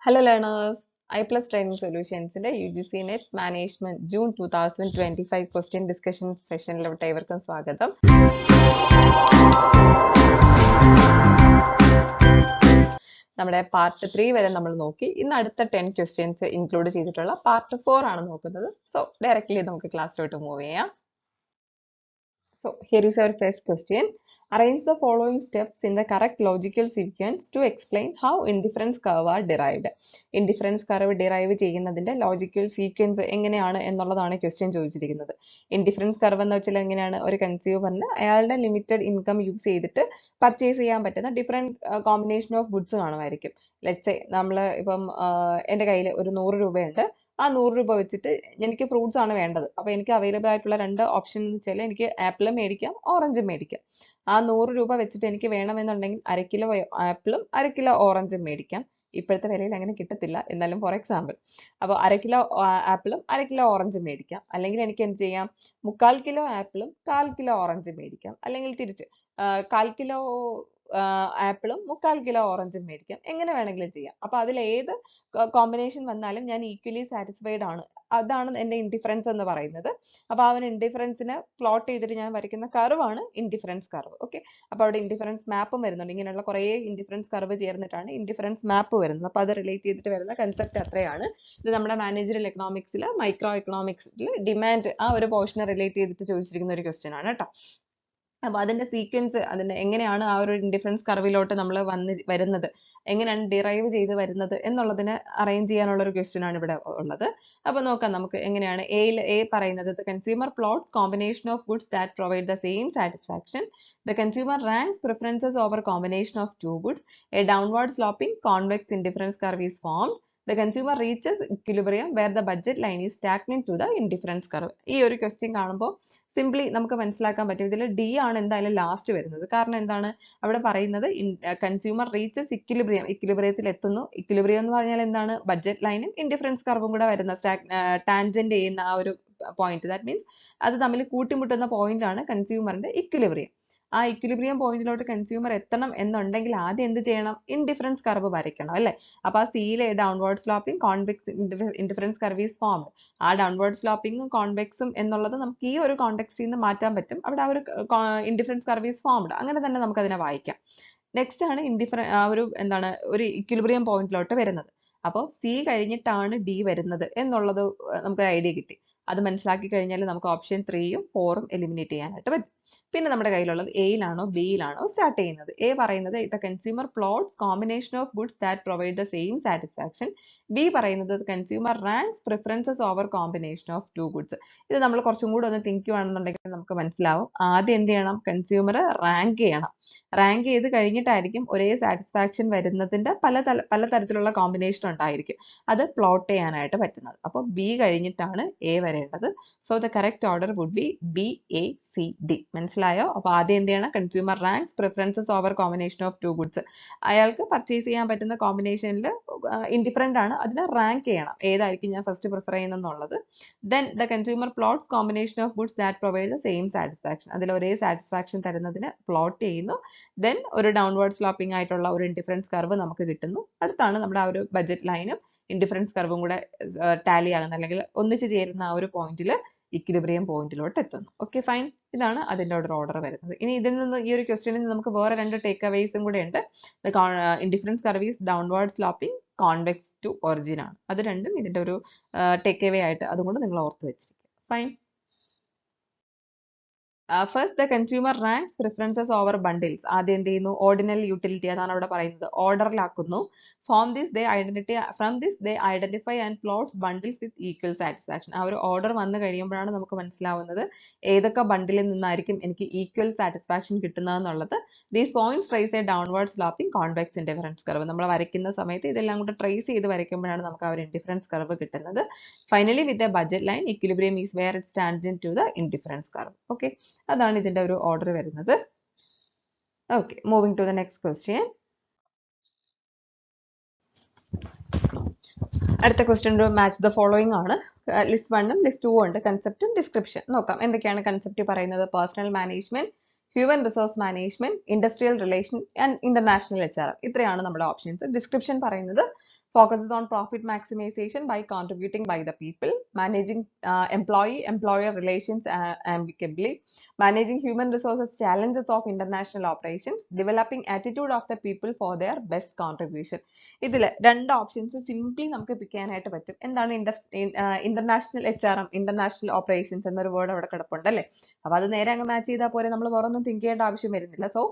Hello learners, I Plus Training Solutions in the UGC Net Management June 2025 question discussion session ിലോട്ട് ഏവർക്കും സ്വാഗതം. നമ്മുടെ part 3 വരെ നമ്മൾ നോക്കി. ഇന്ന് അടുത്ത 10 ക്വസ്റ്റ്യൻസ് ഇൻക്ലൂഡ് ചെയ്തിട്ടുള്ള പാർട്ട് 4 ആണ് നോക്കുന്നത്. സോ ഡയറക്റ്റ്ലി നമുക്ക് ക്ലാസ്സിലോട്ട് മൂവ് ചെയ്യാം. So here is our first question. Arrange the following steps in the correct logical sequence to explain how indifference curve are derived. Indifference curve derive ചെയ്യുന്നതിന്റെ logical sequence എങ്ങനെയാണ് എന്നുള്ളതാണ് question ചോദിച്ചിരിക്കുന്നത്. Indifference curve എന്ന് വെച്ചാൽ എങ്ങനെയാണ് ഒരു കൺസ്യൂമറിന് അയാളുടെ ലിമിറ്റഡ് ഇൻകം യൂസ് ചെയ്തിട്ട് പർച്ചേസ് ചെയ്യാൻ പറ്റുന്ന ഡിഫറെന്റ് കോമ്പിനേഷൻ ഓഫ് ഗുഡ്സ് കാണുമായിരിക്കും. ലെറ്റ്സ് സേ നമ്മൾ ഇപ്പം എൻ്റെ കയ്യിൽ ഒരു 100 രൂപയുണ്ട്. ആ 100 രൂപ വെച്ചിട്ട് എനിക്ക് ഫ്രൂട്ട്സ് ആണ് വേണ്ടത്. അപ്പോൾ എനിക്ക് അവൈലബിൾ ആയിട്ടുള്ള രണ്ട് ഓപ്ഷൻ എന്ന് വെച്ചാൽ എനിക്ക് ആപ്പിളും മേടിക്കാം, ഓറഞ്ചും മേടിക്കാം. ആ 100 രൂപ വെച്ചിട്ട് എനിക്ക് വേണമെന്നുണ്ടെങ്കിൽ 1/2 കിലോ ആപ്പിളും 1/2 കിലോ ഓറഞ്ചും മേടിക്കാം. ഇപ്പോഴത്തെ വിലയിൽ അങ്ങനെ കിട്ടത്തില്ല, എന്നാലും ഫോർ എക്സാമ്പിൾ. അപ്പോൾ 1/2 കിലോ ആപ്പിളും 1/2 കിലോ ഓറഞ്ചും മേടിക്കാം. അല്ലെങ്കിൽ എനിക്ക് എന്ത് ചെയ്യാം, 1/4 കിലോ ആപ്പിളും 1/4 കിലോ ഓറഞ്ചും മേടിക്കാം. അല്ലെങ്കിൽ തിരിച്ച് 1/4 കിലോ ആപ്പിളും 1/4 കിലോ ഓറഞ്ചും മേടിക്കാം. എങ്ങനെ വേണമെങ്കിലും ചെയ്യാം. അപ്പോൾ അതിൽ ഏത് കോമ്പിനേഷൻ വന്നാലും ഞാൻ ഈക്വലി സാറ്റിസ്ഫൈഡ് ആണ്. അതാണ് എൻ്റെ ഇൻഡിഫറൻസ് എന്ന് പറയുന്നത്. അപ്പോൾ ആ ഒരു ഇൻഡിഫറൻസിനെ പ്ലോട്ട് ചെയ്തിട്ട് ഞാൻ വരയ്ക്കുന്ന കർവാണ് ഇൻഡിഫറൻസ് കർവ്. ഓക്കെ, അപ്പോൾ അവിടെ ഇൻഡിഫറൻസ് മാപ്പും വരുന്നുണ്ട്. ഇങ്ങനെയുള്ള കുറേ ഇൻഡിഫറൻസ് കർവ് ചേർന്നിട്ടാണ് ഇൻഡിഫറൻസ് മാപ്പ് വരുന്നത്. അപ്പോൾ അത് റിലേറ്റ് ചെയ്തിട്ട് വരുന്ന കൺസെപ്റ്റ് അത്രയാണ്. ഇത് നമ്മുടെ മാനേജറൽ എക്കണോമിക്സിൽ, മൈക്രോ എക്കണോമിക്സിൽ ഡിമാൻഡ് ആ ഒരു പോർഷനെ റിലേറ്റ് ചെയ്തിട്ട് ചോദിച്ചിരിക്കുന്ന ഒരു ക്വസ്റ്റ്യൻ ആണ് കേട്ടോ. അപ്പോൾ അതിന്റെ സീക്വൻസ്, അതിന്റെ എങ്ങനെയാണ് ആ ഒരു ഇൻഡിഫറൻസ് കർവിലോട്ട് നമ്മൾ വരുന്നത്, എങ്ങനെയാണ് ഡിറൈവ് ചെയ്ത് വരുന്നത് എന്നുള്ളതിനെ അറേഞ്ച് ചെയ്യാനുള്ള ഒരു ക്വസ്റ്റ്യൻ ആണ് ഇവിടെ ഉള്ളത്. അപ്പോൾ നോക്കാം നമുക്ക് എങ്ങനെയാണ്. എ പറയുന്നത് the consumer plots combination of goods that provide the same satisfaction. The consumer ranks preferences over combination of two goods. A downward sloping convex indifference curve is formed. The consumer reaches equilibrium where the budget line is stagnant to the indifference curve. ഈ ഒരു question കാണുമ്പോൾ simply നമുക്ക് മനസ്സിലാക്കാൻ പറ്റും ഇതിൽ D ആണ് എന്തായാലും last വരുന്നത്. കാരണം എന്താണ്, അവിടെ പറയുന്നത് കൺസ്യൂമർ റീച്ചസ് ഇക്വിലിബ്രിയം, ഇക്വിലിബ്രിയത്തിൽ എത്തുന്നു. ഇക്വിലിബ്രിയം എന്ന് പറഞ്ഞാൽ എന്താണ്, ബഡ്ജറ്റ് ലൈനും ഇൻഡിഫറൻസ് കർവും കൂടെ വരുന്ന ടാൻജന്റ് ചെയ്യുന്ന ആ ഒരു പോയിന്റ്. ദാറ്റ് മീൻസ് അത് തമ്മിൽ കൂട്ടിമുട്ടുന്ന പോയിന്റ് ആണ് കൺസ്യൂമറിന്റെ ഇക്വിലിബ്രിയം. ആ ഇക്വിലിബ്രിയം പോയിന്റിലോട്ട് കൺസ്യൂമർ എത്തണം എന്നുണ്ടെങ്കിൽ ആദ്യം എന്ത് ചെയ്യണം, ഇൻഡിഫറൻസ് കർവ് വരയ്ക്കണം അല്ലേ. അപ്പോൾ ആ സിയിലെ downward sloping convex indifference curve is formed. ആ ഡൗൺവേർഡ് സ്ലോപ്പിംഗും കോൺവെക്സും എന്നുള്ളത് നമുക്ക് ഈ ഒരു കോണ്ടെക്സ്റ്റിൽ നിന്ന് മാറ്റാൻ പറ്റും. അവിടെ ആ ഒരു ഇൻഡിഫറൻസ് കർവ് ഈസ് ഫോംഡ്, അങ്ങനെ തന്നെ നമുക്ക് അതിനെ വായിക്കാം. നെക്സ്റ്റ് ആണ് ഒരു എന്താണ്, ഒരു ഇക്വിലിബ്രിയം പോയിന്റിലോട്ട് വരുന്നത്. അപ്പോൾ സി കഴിഞ്ഞിട്ടാണ് ഡി വരുന്നത് എന്നുള്ളത് നമുക്ക് ഐഡിയ കിട്ടി. അത് മനസ്സിലാക്കി കഴിഞ്ഞാൽ നമുക്ക് ഓപ്ഷൻ 3ഉം 4ഉം എലിമിനേറ്റ് ചെയ്യാനായിട്ട് പറ്റും. പിന്നെ നമ്മുടെ കയ്യിലുള്ളത് എയിലാണോ ബിയിലാണോ സ്റ്റാർട്ട് ചെയ്യുന്നത്. എ പറയുന്നത് the consumer plots combination of goods that provide the same satisfaction. B പറയുന്നത് the consumer ranks preferences over combination of two goods. ഇത് നമ്മൾ കുറച്ചും കൂടെ ഒന്ന് തിങ്ക് ചെയ്യുകയാണെന്നുണ്ടെങ്കിൽ നമുക്ക് മനസ്സിലാവും. ആദ്യം എന്ത് ചെയ്യണം, കൺസ്യൂമർ റാങ്ക് ചെയ്യണം. റാങ്ക് ചെയ്ത് കഴിഞ്ഞിട്ടായിരിക്കും ഒരേ സാറ്റിസ്ഫാക്ഷൻ വരുന്നതിന്റെ പല തരത്തിലുള്ള കോമ്പിനേഷൻ ഉണ്ടായിരിക്കും. അത് പ്ലോട്ട് ചെയ്യാനായിട്ട് പറ്റുന്നത്. അപ്പോൾ ബി കഴിഞ്ഞിട്ടാണ് എ വരേണ്ടത്. So the correct order would be B, A, C, D. മനസ്സിലായോ? അപ്പോൾ ആദ്യം എന്ത് ചെയ്യണം, consumer ranks preferences over combination of two goods. അയാൾക്ക് പർച്ചേസ് ചെയ്യാൻ പറ്റുന്ന കോമ്പിനേഷനിൽ ഇൻഡിഫറൻ്റ് ആണ്, അതിനെ റാങ്ക് ചെയ്യണം, ഏതായിരിക്കും ഞാൻ ഫസ്റ്റ് പ്രിഫർ ചെയ്യുന്നുള്ളത്. Then the consumer plots combination of goods that provide the same satisfaction. അതിൽ ഒരേ സാറ്റിസ്ഫാക്ഷൻ തരുന്നതിന് പ്ലോട്ട് ചെയ്യുന്നു. ദെൻ ഒരു ഡൗൺവേർഡ് സ്ലോപ്പിംഗ് ആയിട്ടുള്ള ഒരു ഇൻഡിഫറൻസ് കർവ് നമുക്ക് കിട്ടുന്നു. അടുത്താണ് നമ്മുടെ ആ ഒരു ബഡ്ജറ്റ് ലൈനും ഇൻഡിഫറൻസ് കർവും കൂടെ ടാലി ആകുന്ന, അല്ലെങ്കിൽ ഒന്നിച്ച് ചേരുന്ന ആ ഒരു പോയിന്റിൽ ഇക്വിലിബ്രിയം പോയിന്റിലോട്ട് എത്തുന്നു. ഓക്കെ ഫൈൻ, ഇതാണ് അതിൻ്റെ ഒരു ഓർഡർ വരുന്നത്. ഇനി ഇതിൽ നിന്ന് ഈ ഒരു ക്വസ്റ്റ്യനിൽ നിന്ന് നമുക്ക് വേറെ രണ്ട് ടേക്ക് അവേസും കൂടെ ഉണ്ട്. Indifference curve is downward sloping convex to origin ആണ്. അത് രണ്ടും ഇതിൻ്റെ ഒരു ടേക്ക് അവേ ആയിട്ട് അതുകൊണ്ട് നിങ്ങൾ ഓർത്ത് വെച്ചിരിക്കുക. Fine. First the consumer ranks preferences over bundles. ആദ്യം എന്ത് ചെയ്യുന്നു, ഓർഡിനൽ യൂട്ടിലിറ്റി അതാണ് അവിടെ പറയുന്നത്, ഓർഡറിലാക്കുന്നു. From this they identify and plots bundles with equal satisfaction. ആ ഒരു ഓർഡർ വന്നു കഴിയുമ്പോഴാണ് നമുക്ക് മനസ്സിലാവുന്നത് ഏതൊക്കെ ബണ്ടിലിൽ നിന്നായിരിക്കും എനിക്ക് ഈക്വൽ സാറ്റിസ്ഫാക്ഷൻ കിട്ടുന്നതെന്നുള്ളത്. These points trace a downward sloping convex indifference curve. നമ്മൾ വരയ്ക്കുന്ന സമയത്ത് ഇതെല്ലാം കൂടെ ട്രേസ് ചെയ്ത് വരയ്ക്കുമ്പോഴാണ് നമുക്ക് ആ ഒരു ഇൻഡിഫറൻസ് കർവ് കിട്ടുന്നത്. Finally with a budget line equilibrium is where it stands into the indifference curve. Okay, അതാണ് ഇതിൻ്റെ ഒരു ഓർഡർ വരുന്നത്. Okay, moving to the next question. അടുത്ത ക്വസ്റ്റ്യൻ മാച്ച് ദ ഫോളോയിങ് ആണ്. ലിസ്റ്റ് 1ഉം ലിസ്റ്റ് 2ഉം ഉണ്ട്. കൺസെപ്റ്റും ഡിസ്ക്രിപ്ഷൻ നോക്കാം. എന്തൊക്കെയാണ് കൺസെപ്റ്റ് പറയുന്നത്? Personal management, human resource management, industrial relation and international HRM. ഇത്രയാണ് നമ്മുടെ ഓപ്ഷൻസ്. ഡിസ്ക്രിപ്ഷൻ പറയുന്നത് focuses on profit maximization by contributing by the people, managing employee-employer relations amicably, managing human resources challenges of international operations, developing attitude of the people for their best contribution. ഇതിൽ രണ്ട് options simply നമുക്ക് പിക്ക് ചെയ്യാനായിട്ട് പറ്റും. എന്താണ് international HRM, international operations എന്നൊരു word അവിടെ കിടപ്പുണ്ട് അല്ലേ? അപ്പൊ അത് നേരെ അങ്ങ് മാച്ച് ചെയ്താൽ പോലെ നമ്മൾ വേറെ ഒന്നും തിങ്ക് ചെയ്യേണ്ട ആവശ്യം വരുന്നില്ല. സോ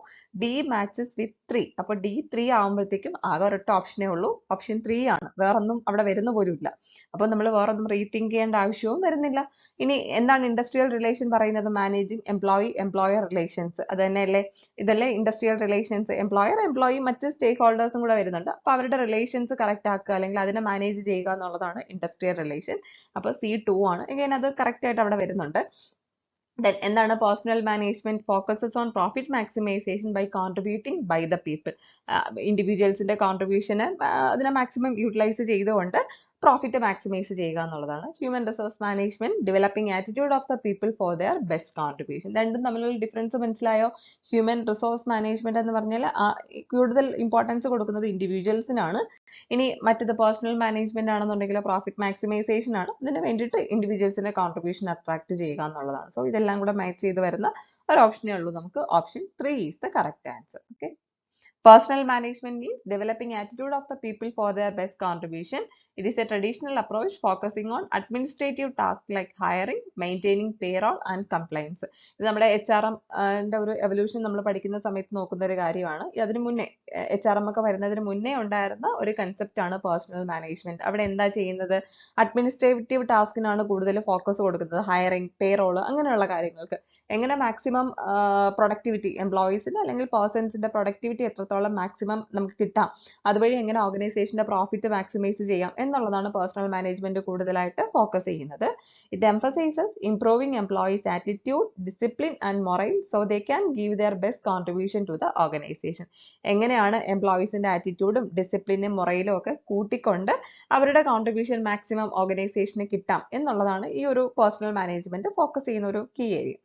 ഡി മാച്ചസ് വിത്ത് 3. അപ്പൊ D3 ആകുമ്പോഴത്തേക്കും ആകെ ഒരൊറ്റ ഓപ്ഷനേ ഉള്ളൂ, ഓപ്ഷൻ 3 ആണ്. വേറൊന്നും അവിടെ വരുന്ന പോലും ഇല്ല. അപ്പൊ നമ്മൾ വേറൊന്നും റീതിങ്ക് ചെയ്യേണ്ട ആവശ്യവും വരുന്നില്ല. ഇനി എന്താണ് ഇൻഡസ്ട്രിയൽ റിലേഷൻ പറയുന്നത്? Managing employer relations. അത് തന്നെയല്ലേ, ഇതല്ലേ ഇൻഡസ്ട്രിയൽ റിലേഷൻസ്? എംപ്ലോയി മറ്റ് സ്റ്റേക്ക് ഹോൾഡേഴ്സും കൂടെ വരുന്നുണ്ട്. അപ്പൊ അവരുടെ റിലേഷൻസ് കറക്റ്റ് ആക്കുക അല്ലെങ്കിൽ അതിനെ മാനേജ് ചെയ്യുക എന്നുള്ളതാണ് ഇൻഡസ്ട്രിയൽ റിലേഷൻ. അപ്പൊ C2 ആണ്. എഗൈൻ അത് കറക്റ്റ് ആയിട്ട് അവിടെ വരുന്നുണ്ട്. Then എന്താണ് personal management? Focuses on profit maximisation by contributing by the people. ഇൻഡിവിജ്വൽസിന്റെ കോൺട്രിബ്യൂഷന് അതിനെ മാക്സിമം യൂട്ടിലൈസ് ചെയ്തുകൊണ്ട് പ്രോഫിറ്റ് മാക്സിമൈസ് ചെയ്യുക എന്നുള്ളതാണ്. Human resource management, developing attitude of the people for their best contribution. രണ്ടും തമ്മിലുള്ള ഡിഫറൻസ് മനസ്സിലായോ? ഹ്യൂമൻ റിസോഴ്സ് മാനേജ്മെന്റ് എന്ന് പറഞ്ഞാൽ കൂടുതൽ ഇമ്പോർട്ടൻസ് കൊടുക്കുന്നത് ഇൻഡിവിജ്വൽസിനാണ്. ഇനി മറ്റത് പേഴ്സണൽ മാനേജ്മെന്റ് ആണെന്നുണ്ടെങ്കിൽ പ്രോഫിറ്റ് മാക്സിമൈസേഷൻ ആണ്. അതിന് വേണ്ടിയിട്ട് ഇൻഡിവിജ്വൽസിന്റെ കോൺട്രിബ്യൂഷൻ അട്രാക്ട് ചെയ്യുക എന്നുള്ളതാണ്. സോ ഇതെല്ലാം കൂടെ മാച്ച് ചെയ്ത് വരുന്ന ഒരു ഓപ്ഷനേ ഉള്ളൂ നമുക്ക്. Option 3 is the correct answer. Okay. Personal management means developing attitude of the people for their best contribution. It is a traditional approach focusing on administrative tasks like hiring, maintaining payroll and compliance. ഇത് നമ്മുടെ HRM ന്റെ ഒരു evolution നമ്മൾ പഠിക്കുന്ന സമയത്ത് നോക്കുന്ന ഒരു കാര്യമാണ്. അതിന് മുന്നേ HRM ഒക്കെ വരുന്നതിന് മുന്നേ ഉണ്ടായിരുന്ന ഒരു കൺസെപ്റ്റ് ആണ് പേഴ്സണൽ മാനേജ്മെന്റ്. അവിടെ എന്താ ചെയ്യുന്നത്? അഡ്മിനിസ്ട്രേറ്റീവ് ടാസ്കിനാണ് കൂടുതൽ ഫോക്കസ് കൊടുക്കുന്നത്. ഹയറിംഗ്, പേറോൾ അങ്ങനെയുള്ള കാര്യങ്ങൾക്ക്. എങ്ങനെ മാക്സിമം പ്രൊഡക്ടിവിറ്റി എംപ്ലോയീസിന്റെ അല്ലെങ്കിൽ പേഴ്സൺസിന്റെ പ്രൊഡക്ടിവിറ്റി എത്രത്തോളം മാക്സിമം നമുക്ക് കിട്ടാം, അതുവഴി എങ്ങനെ ഓർഗനൈസേഷന്റെ പ്രോഫിറ്റ് മാക്സിമൈസ് ചെയ്യാം എന്നുള്ളതാണ് പേഴ്സണൽ മാനേജ്മെന്റ് കൂടുതലായിട്ട് ഫോക്കസ് ചെയ്യുന്നത്. It emphasises improving employees attitude, discipline and morale so they can give their best contribution to the organisation. എങ്ങനെയാണ് എംപ്ലോയീസിന്റെ ആറ്റിറ്റ്യൂഡും ഡിസിപ്ലിനും മൊറൈലും ഒക്കെ കൂട്ടിക്കൊണ്ട് അവരുടെ കോൺട്രിബ്യൂഷൻ മാക്സിമം ഓർഗനൈസേഷന് കിട്ടാം എന്നുള്ളതാണ് ഈ ഒരു പേഴ്സണൽ മാനേജ്മെന്റ് ഫോക്കസ് ചെയ്യുന്ന ഒരു key area.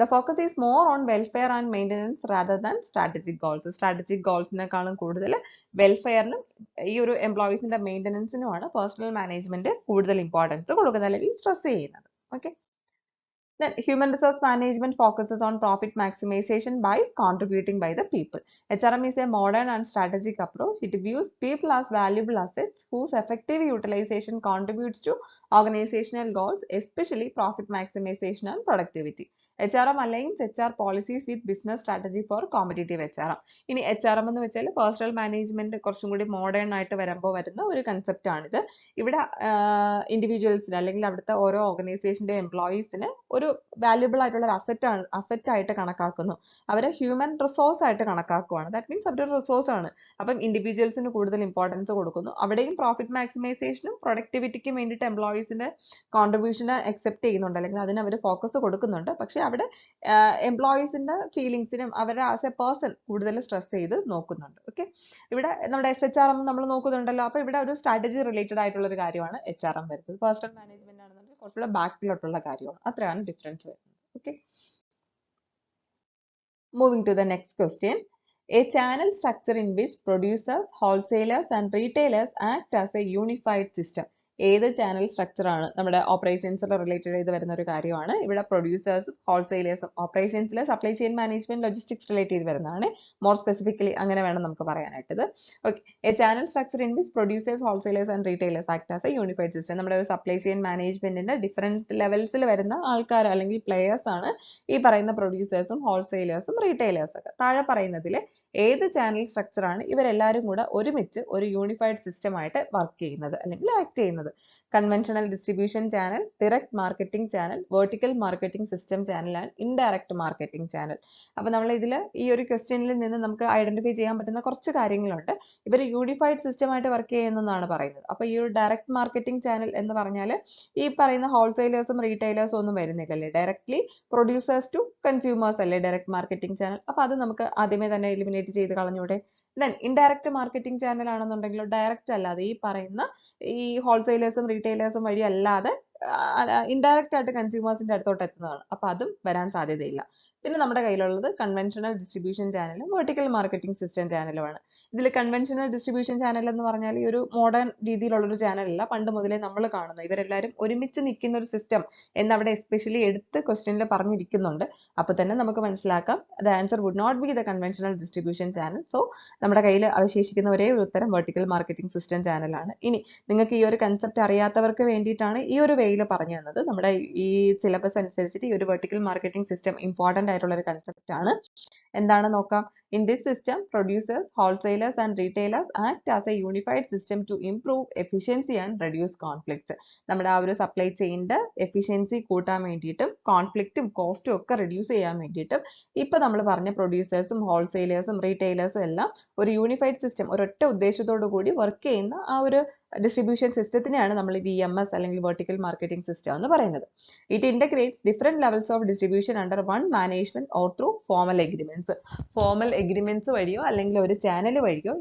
The focus is more on welfare and maintenance rather than strategic goals. Strategic goalsനെക്കാളും കൂടുതൽ വെൽഫെയറിനും ഈ ഒരു എംപ്ലോയീസിന്റെ മെയിൻ്റനൻസിനുമാണ് പേഴ്സണൽ മാനേജ്മെന്റ് കൂടുതൽ ഇമ്പോർട്ടൻസ് കൊടുക്കുന്നത് അല്ലെങ്കിൽ സ്ട്രെസ് ചെയ്യുന്നത്. Okay. Then human resource management focuses on profit maximization by contributing by the people. HRM is a modern and strategic approach. It views people as valuable assets whose effective utilization contributes to organizational goals, especially profit maximization and productivity. HRM aligns HR policies with business strategy for competitive HRM. ഇനി HRM എന്ന് വെച്ചാൽ personnel management കുറച്ചും കൂടി modern ആയിട്ട് വരുമ്പോൾ വരുന്ന ഒരു concept ആണിത്. ഇവിടെ ഇൻഡിവിജ്വൽസിന് അല്ലെങ്കിൽ അവിടുത്തെ ഓരോ ഓർഗനൈസേഷന്റെ എംപ്ലോയീസിന് ഒരു വാല്യുബിൾ ആയിട്ടുള്ള ഒരു അസറ്റ് ആയിട്ട് കണക്കാക്കുന്നു. അവരെ ഹ്യൂമൻ റിസോഴ്സ് ആയിട്ട് കണക്കാക്കുവാണ്. ദാറ്റ് മീൻസ് അവരുടെ റിസോഴ്സ് ആണ്. അപ്പം ഇൻഡിവിജ്വൽസിന് കൂടുതൽ ഇമ്പോർട്ടൻസ് കൊടുക്കുന്നു. അവിടെയും പ്രോഫിറ്റ് മാക്സിമൈസേഷനും പ്രൊഡക്ടിവിറ്റിക്കും വേണ്ടിയിട്ട് എംപ്ലോയീസിന്റെ കോൺട്രിബ്യൂഷന് അക്സെപ്റ്റ് ചെയ്യുന്നുണ്ട് അല്ലെങ്കിൽ അതിന് അവർ ഫോക്കസ് കൊടുക്കുന്നുണ്ട്. പക്ഷെ അവിടെ എംപ്ലോയീസിന്റെ ഫീലിംഗ്സിനും അവരുടെ ആസ് എ പേഴ്സൺ കൂടുതൽ സ്ട്രെസ് ചെയ്ത് നോക്കുന്നുണ്ട്. ഓക്കെ. ഇവിടെ നമ്മുടെ SHRM നമ്മൾ നോക്കുന്നുണ്ടല്ലോ. അപ്പൊ ഇവിടെ ഒരു സ്ട്രാറ്റജി റിലേറ്റഡ് ആയിട്ടുള്ള ഒരു കാര്യമാണ് HRM വരുന്നത്. പേഴ്സണൽ മാനേജ്മെന്റ് ആണെന്നുണ്ടെങ്കിൽ കുറച്ചുകൂടെ ബാക്കിലോട്ടുള്ള കാര്യമാണ്. അത്രയാണ് ഡിഫറൻസ് വരുന്നത്. Okay. Moving to the next question. A channel structure in which producers, wholesalers and retailers act as a unified system. ഏത് ചാനൽ സ്ട്രക്ചർ ആണ്? നമ്മുടെ ഓപ്പറേഷൻസിൽ റിലേറ്റഡ് ചെയ്ത് വരുന്ന ഒരു കാര്യമാണ്. ഇവിടെ പ്രൊഡ്യൂസേഴ്സും ഹോൾസെയിലേഴ്സും, ഓപ്പറേഷൻസിൽ supply chain management logistics relate ചെയ്ത് വരുന്നതാണ്. മോർ സ്പെസിഫിക്കലി അങ്ങനെ വേണം നമുക്ക് പറയാനായിട്ടത്. Okay. A channel structure in which producers, wholesalers and retailers act as a unified system. നമ്മുടെ ഒരു സപ്ലൈ ചെയിൻ മാനേജ്മെന്റിന്റെ ഡിഫറെന്റ് ലെവൽസിൽ വരുന്ന ആൾക്കാർ അല്ലെങ്കിൽ പ്ലെയേഴ്സ് ആണ് ഈ പറയുന്ന പ്രൊഡ്യൂസേഴ്സും ഹോൾസെയിലേഴ്സും റീറ്റെയിലേഴ്സും ഒക്കെ. താഴെ പറയുന്നതിൽ ഏത് ചാനൽ സ്ട്രക്ചർ ആണ് ഇവരെല്ലാവരും കൂടെ ഒരുമിച്ച് ഒരു യൂണിഫൈഡ് സിസ്റ്റം ആയിട്ട് വർക്ക് ചെയ്യുന്നത് അല്ലെങ്കിൽ ആക്ട് ചെയ്യുന്നത്? Conventional distribution channel, direct marketing channel, vertical marketing system channel and indirect marketing channel. അപ്പൊ നമ്മൾ ഇതിൽ ഈ ഒരു ക്വസ്റ്റ്യനിൽ നിന്ന് നമുക്ക് ഐഡന്റിഫൈ ചെയ്യാൻ പറ്റുന്ന കുറച്ച് കാര്യങ്ങളുണ്ട്. ഇവർ യൂണിഫൈഡ് സിസ്റ്റം ആയിട്ട് വർക്ക് ചെയ്യുന്നതാണ് പറയുന്നത്. അപ്പൊ ഈ ഒരു ഡയറക്റ്റ് മാർക്കറ്റിംഗ് ചാനൽ എന്ന് പറഞ്ഞാൽ ഈ പറയുന്ന ഹോൾസെയിലേഴ്സും റീറ്റെയിലേഴ്സും ഒന്നും വരുന്നില്ലല്ലേ, ഡയറക്ട്ലി പ്രൊഡ്യൂസേഴ്സ് ടു കൺസ്യൂമേഴ്സ് അല്ലേ ഡയറക്റ്റ് മാർക്കറ്റിംഗ് ചാനൽ. അപ്പൊ അത് നമുക്ക് ആദ്യമേ തന്നെ എലിമിനേറ്റ് ചെയ്ത് കളഞ്ഞൂടെ? ദെൻ ഇൻഡയറക്റ്റ് മാർക്കറ്റിംഗ് ചാനൽ ആണെന്നുണ്ടെങ്കിലോ ഡയറക്റ്റ് അല്ലാതെ ഈ പറയുന്ന ഈ ഹോൾസെയിലേഴ്സും റീറ്റെയിലേഴ്സും വഴി അല്ലാതെ ഇൻഡയറക്റ്റ് ആയിട്ട് കൺസ്യൂമേഴ്സിന്റെ അടുത്തോട്ട് എത്തുന്നതാണ്. അപ്പൊ അതും വരാൻ സാധ്യതയില്ല. പിന്നെ നമ്മുടെ കയ്യിലുള്ളത് കൺവെൻഷണൽ ഡിസ്ട്രിബ്യൂഷൻ ചാനലും വെർട്ടിക്കൽ മാർക്കറ്റിംഗ് സിസ്റ്റം ചാനലുമാണ്. ഇതിൽ കൺവെൻഷണൽ ഡിസ്ട്രിബ്യൂഷൻ ചാനൽ എന്ന് പറഞ്ഞാൽ ഈ ഒരു മോഡേൺ രീതിയിലുള്ളൊരു ചാനലല്ല, പണ്ട് മുതലേ നമ്മൾ കാണുന്നത്. ഇവരെല്ലാവരും ഒരുമിച്ച് നിൽക്കുന്ന ഒരു സിസ്റ്റം എന്നവിടെ എസ്പെഷ്യലി എടുത്ത് ക്വസ്റ്റ്യനിൽ പറഞ്ഞിരിക്കുന്നുണ്ട്. അപ്പോൾ തന്നെ നമുക്ക് മനസ്സിലാക്കാം the answer would not be the conventional distribution channel. So നമ്മുടെ കയ്യിൽ അവശേഷിക്കുന്ന ഒരേ ഒരു ഉത്തരം വെർട്ടിക്കൽ മാർക്കറ്റിംഗ് സിസ്റ്റം ചാനലാണ്. ഇനി നിങ്ങൾക്ക് ഈ ഒരു കൺസെപ്റ്റ് അറിയാത്തവർക്ക് വേണ്ടിയിട്ടാണ് ഈ ഒരു വേയിൽ പറഞ്ഞു തന്നത്. നമ്മുടെ ഈ സിലബസ് അനുസരിച്ചിട്ട് ഈ ഒരു വെർട്ടിക്കൽ മാർക്കറ്റിംഗ് സിസ്റ്റം ഇമ്പോർട്ടൻ്റ് ആയിട്ടുള്ള ഒരു കൺസെപ്റ്റ് ആണ്. എന്താണ് നോക്കാം. In this system, producers, wholesalers and retailers act as a unified system to improve efficiency and reduce conflicts. നമ്മുടെ ആ ഒരു സപ്ലൈ ചെയിൻ്റെ എഫിഷ്യൻസി കൂട്ടാൻ വേണ്ടിയിട്ടും കോൺഫ്ലിക്റ്റും കോസ്റ്റും ഒക്കെ റെഡ്യൂസ് ചെയ്യാൻ വേണ്ടിയിട്ടും ഇപ്പോൾ നമ്മൾ പറഞ്ഞ പ്രൊഡ്യൂസേഴ്സും ഹോൾസെയിലേഴ്സും റീറ്റെയിലേഴ്സും എല്ലാം ഒരു യൂണിഫൈഡ് സിസ്റ്റം, ഒരൊറ്റ ഉദ്ദേശത്തോടു കൂടി വർക്ക് ചെയ്യുന്ന ആ ഒരു ഡിസ്ട്രിബ്യൂഷൻ സിസ്റ്റത്തിനെയാണ് നമ്മൾ VMS അല്ലെങ്കിൽ വെർട്ടിക്കൽ മാർക്കറ്റിംഗ് സിസ്റ്റം എന്ന് പറയുന്നത്. It integrates different levels of distribution under one management or through formal agreements. Formal agreements വഴിയോ അല്ലെങ്കിൽ ഒരു ചാനൽ വഴിയോ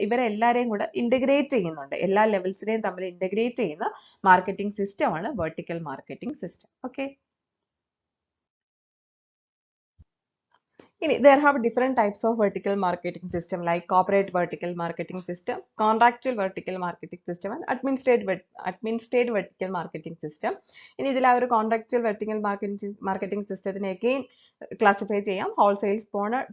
ഇവരെല്ലാവരെയും കൂടെ ഇന്റഗ്രേറ്റ് ചെയ്യുന്നുണ്ട്. എല്ലാ ലെവൽസിനെയും തമ്മിൽ ഇന്റഗ്രേറ്റ് ചെയ്യുന്ന മാർക്കറ്റിംഗ് സിസ്റ്റം ആണ് vertical marketing system. Okay. There have different types of vertical marketing system like corporate vertical marketing system, contractual vertical marketing system and administrative vertical marketing system. ഇതിൽ ആ ഒരു contractual vertical marketing system again classify ചെയ്യാം wholesale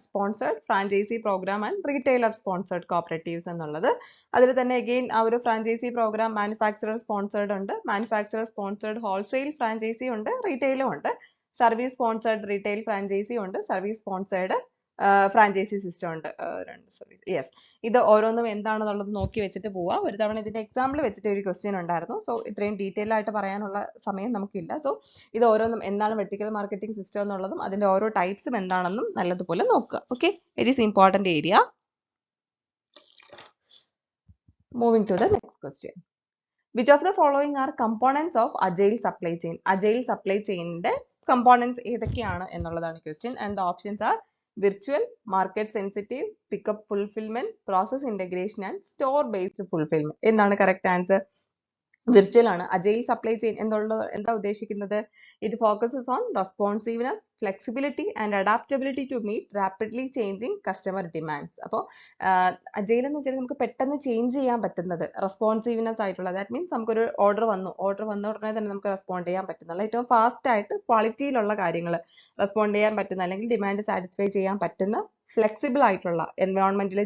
sponsored, franchisee program and retailer sponsored cooperatives എന്നുള്ളത്. അതിൽ തന്നെ again ആ ഒരു franchisee program manufacturer sponsored ഉണ്ട്, manufacturer sponsored wholesale franchisee ഉണ്ട്, retail ഉണ്ട്. സർവീസ് സ്പോൺസേർഡ് റീറ്റെയിൽ ഫ്രാഞ്ചൈസി ഉണ്ട്, സർവീസ് സ്പോൺസേർഡ് ഫ്രാഞ്ചൈസി സിസ്റ്റം ഉണ്ട്. യെസ്, ഇത് ഓരോന്നും എന്താണെന്നുള്ളത് നോക്കി വെച്ചിട്ട് പോവാം. ഒരു തവണ ഇതിന്റെ എക്സാമ്പിൾ വെച്ചിട്ട് ഒരു ക്വസ്റ്റ്യൻ ഉണ്ടായിരുന്നു. സോ ഇത്രയും ഡീറ്റെയിൽ ആയിട്ട് പറയാനുള്ള സമയം നമുക്കില്ല. സോ ഇത് ഓരോന്നും എന്താണ് വെർട്ടിക്കൽ മാർക്കറ്റിംഗ് സിസ്റ്റം എന്നുള്ളതും അതിന്റെ ഓരോ ടൈപ്സും എന്താണെന്നും നല്ലതുപോലെ നോക്കുക. Okay, it is important area. Moving to the next question. Which of the following are components of agile supply chain? Agile supply chain ന്റെ components ഏതൊക്കെയാണ് എന്നുള്ളതാണ് question, and the options are virtual, market sensitive, pickup fulfillment, process integration and store based fulfillment. എന്താണ് correct answer? Virtual ആണ്. Agile supply chain എന്താ ഉദ്ദേശിക്കുന്നത്? It focuses on responsiveness, flexibility and adaptability to meet rapidly changing customer demands. അപ്പോൾ agile എന്ന് വെച്ചാൽ നമുക്ക് പെട്ടെന്ന് change ചെയ്യാൻ പറ്റുന്നത്, റെസ്പോൺസീവ്നെസ് ആയിട്ടുള്ള, ദാറ്റ് മീൻസ് നമുക്കൊരു ഓർഡർ വന്ന ഉടനെ തന്നെ നമുക്ക് റെസ്പോണ്ട് ചെയ്യാൻ പറ്റുന്നുള്ള, ഏറ്റവും ഫാസ്റ്റ് ആയിട്ട് ക്വാളിറ്റിയിലുള്ള കാര്യങ്ങൾ റെസ്പോണ്ട് ചെയ്യാൻ പറ്റുന്ന അല്ലെങ്കിൽ ഡിമാൻഡ് സാറ്റിസ്ഫൈ ചെയ്യാൻ പറ്റുന്ന, ഫ്ലെക്സിബിൾ ആയിട്ടുള്ള, എൻവയോൺമെന്റിൽ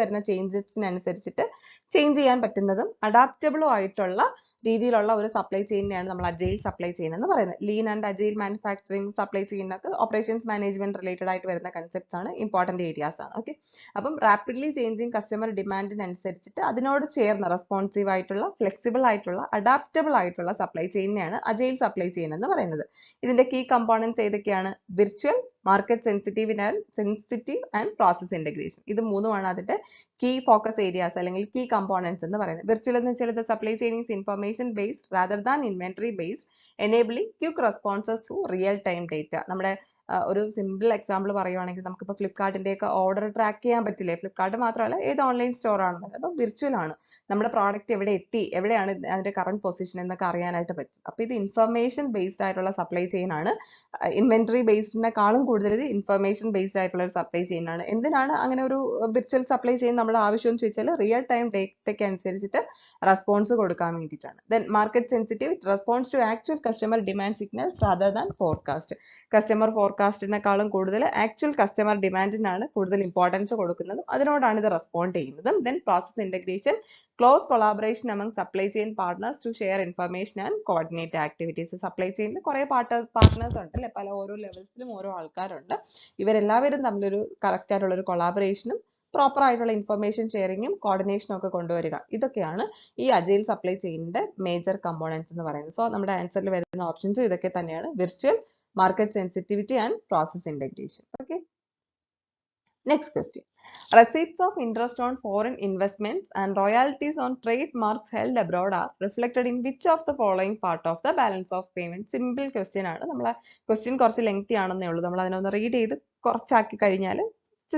വരുന്ന ചേഞ്ചസിനനുസരിച്ചിട്ട് ചേഞ്ച് ചെയ്യാൻ പറ്റുന്നതും അഡാപ്റ്റബിളും ആയിട്ടുള്ള രീതിയിലുള്ള ഒരു സപ്ലൈ ചെയിനെയാണ് നമ്മൾ അജൈൽ സപ്ലൈ ചെയിൻ എന്ന് പറയുന്നത്. Lean and agile manufacturing supply ചെയിനൊക്കെ ഓപ്പറേഷൻസ് മാനേജ്മെന്റ് റിലേറ്റഡ് ആയിട്ട് വരുന്ന കൺസെപ്റ്റ്സ് ആണ്, ഇമ്പോർട്ടന്റ് ഏരിയാസ് ആണ്. ഓക്കെ, അപ്പം റാപ്പിഡ്ലി ചേഞ്ചിങ് കസ്റ്റമർ ഡിമാൻഡിനനുസരിച്ചിട്ട് അതിനോട് ചേർന്ന റെസ്പോൺസീവ് ആയിട്ടുള്ള, ഫ്ലെക്സിബിൾ ആയിട്ടുള്ള, അഡാപ്റ്റബിൾ ആയിട്ടുള്ള സപ്ലൈ ചെയിനെയാണ് അജൈൽ സപ്ലൈ ചെയിൻ എന്ന് പറയുന്നത്. ഇതിന്റെ കീ കമ്പോണൻസ് ഏതൊക്കെയാണ്? Virtual, market sensitive and process integration. ഇത് മൂന്നുമാണ് അതിന്റെ കീ ഫോക്കസ് ഏരിയാസ് അല്ലെങ്കിൽ കീ കമ്പോണൻസ് എന്ന് പറയുന്നത്. വിർച്വൽ എന്ന് വെച്ചാൽ ഇത് supply chain is information based rather than inventory based, enabling quick responses through real time data. നമ്മുടെ ഒരു സിമ്പിൾ എക്സാമ്പിൾ പറയുവാണെങ്കിൽ നമുക്കിപ്പോൾ ഫ്ലിപ്കാർട്ടിൻ്റെയൊക്കെ ഓർഡർ ട്രാക്ക് ചെയ്യാൻ പറ്റില്ലേ? ഫ്ലിപ്കാർട്ട് മാത്രമല്ല ഏത് ഓൺലൈൻ സ്റ്റോർ ആണെന്നുള്ളത്. അപ്പോൾ വിർച്വൽ ആണ്. നമ്മുടെ പ്രോഡക്റ്റ് എവിടെ എത്തി, എവിടെയാണ് അതിന്റെ കറണ്ട് പൊസിഷൻ എന്നൊക്കെ അറിയാനായിട്ട് പറ്റും. അപ്പോൾ ഇത് ഇൻഫർമേഷൻ ബേസ്ഡ് ആയിട്ടുള്ള സപ്ലൈ ചെയിൻ ആണ്. ഇൻവെന്ററി ബേസ്ഡിനെക്കാളും കൂടുതൽ ഇത് ഇൻഫർമേഷൻ ബേസ്ഡ് ആയിട്ടുള്ള ഒരു സപ്ലൈ ചെയിൻ ആണ്. എന്തിനാണ് അങ്ങനെ ഒരു വിർച്വൽ സപ്ലൈ ചെയിൻ നമ്മുടെ ആവശ്യം എന്ന് ചോദിച്ചാൽ റിയൽ ടൈം ഡേറ്റയ്ക്ക് അനുസരിച്ചിട്ട് റെസ്പോൺസ് കൊടുക്കാൻ വേണ്ടിയിട്ടാണ്. Then market sensitive, it response to actual customer demand signals rather than forecast. Customer ഫോർകാസ്റ്റിനെക്കാളും കൂടുതൽ ആക്ച്വൽ കസ്റ്റമർ ഡിമാൻഡിനാണ് കൂടുതൽ ഇമ്പോർട്ടൻസ് കൊടുക്കുന്നതും അതിനോടാണ് ഇത് റെസ്പോണ്ട് ചെയ്യുന്നതും. Then process integration, close collaboration among supply chain partners to share information and coordinate activities. Supply ചെയിനിൽ കുറേ partners ഉണ്ട് അല്ലെ, പല ഓരോ ലെവൽസിലും ഓരോ ആൾക്കാരുണ്ട്. ഇവരെല്ലാവരും തമ്മിലൊരു കറക്റ്റ് ആയിട്ടുള്ള ഒരു കൊളാബറേഷനും പ്രോപ്പർ ആയിട്ടുള്ള ഇൻഫർമേഷൻ ഷെയറിങ്ങും കോർഡിനേഷനും ഒക്കെ കൊണ്ടുവരിക. ഇതൊക്കെയാണ് ഈ അജൈൽ സപ്ലൈ ചെയിനിന്റെ മേജർ കമ്പോണൻസ് എന്ന് പറയുന്നത്. സോ നമ്മുടെ ആൻസറിൽ വരുന്ന ഓപ്ഷൻസ് ഇതൊക്കെ തന്നെയാണ്: virtual, market sensitivity and process integration. Okay, next question. Receipts of interest on foreign investments and royalties on trademarks held abroad are reflected in which of the following part of the balance of payment? Simple question ആണ്. നമ്മളെ question കുറച്ച് lengthy ആണെന്നേ ഉള്ളൂ. നമ്മൾ അതിനൊന്ന് read ചെയ്ത് കുറച്ചാക്കി കഴിഞ്ഞാൽ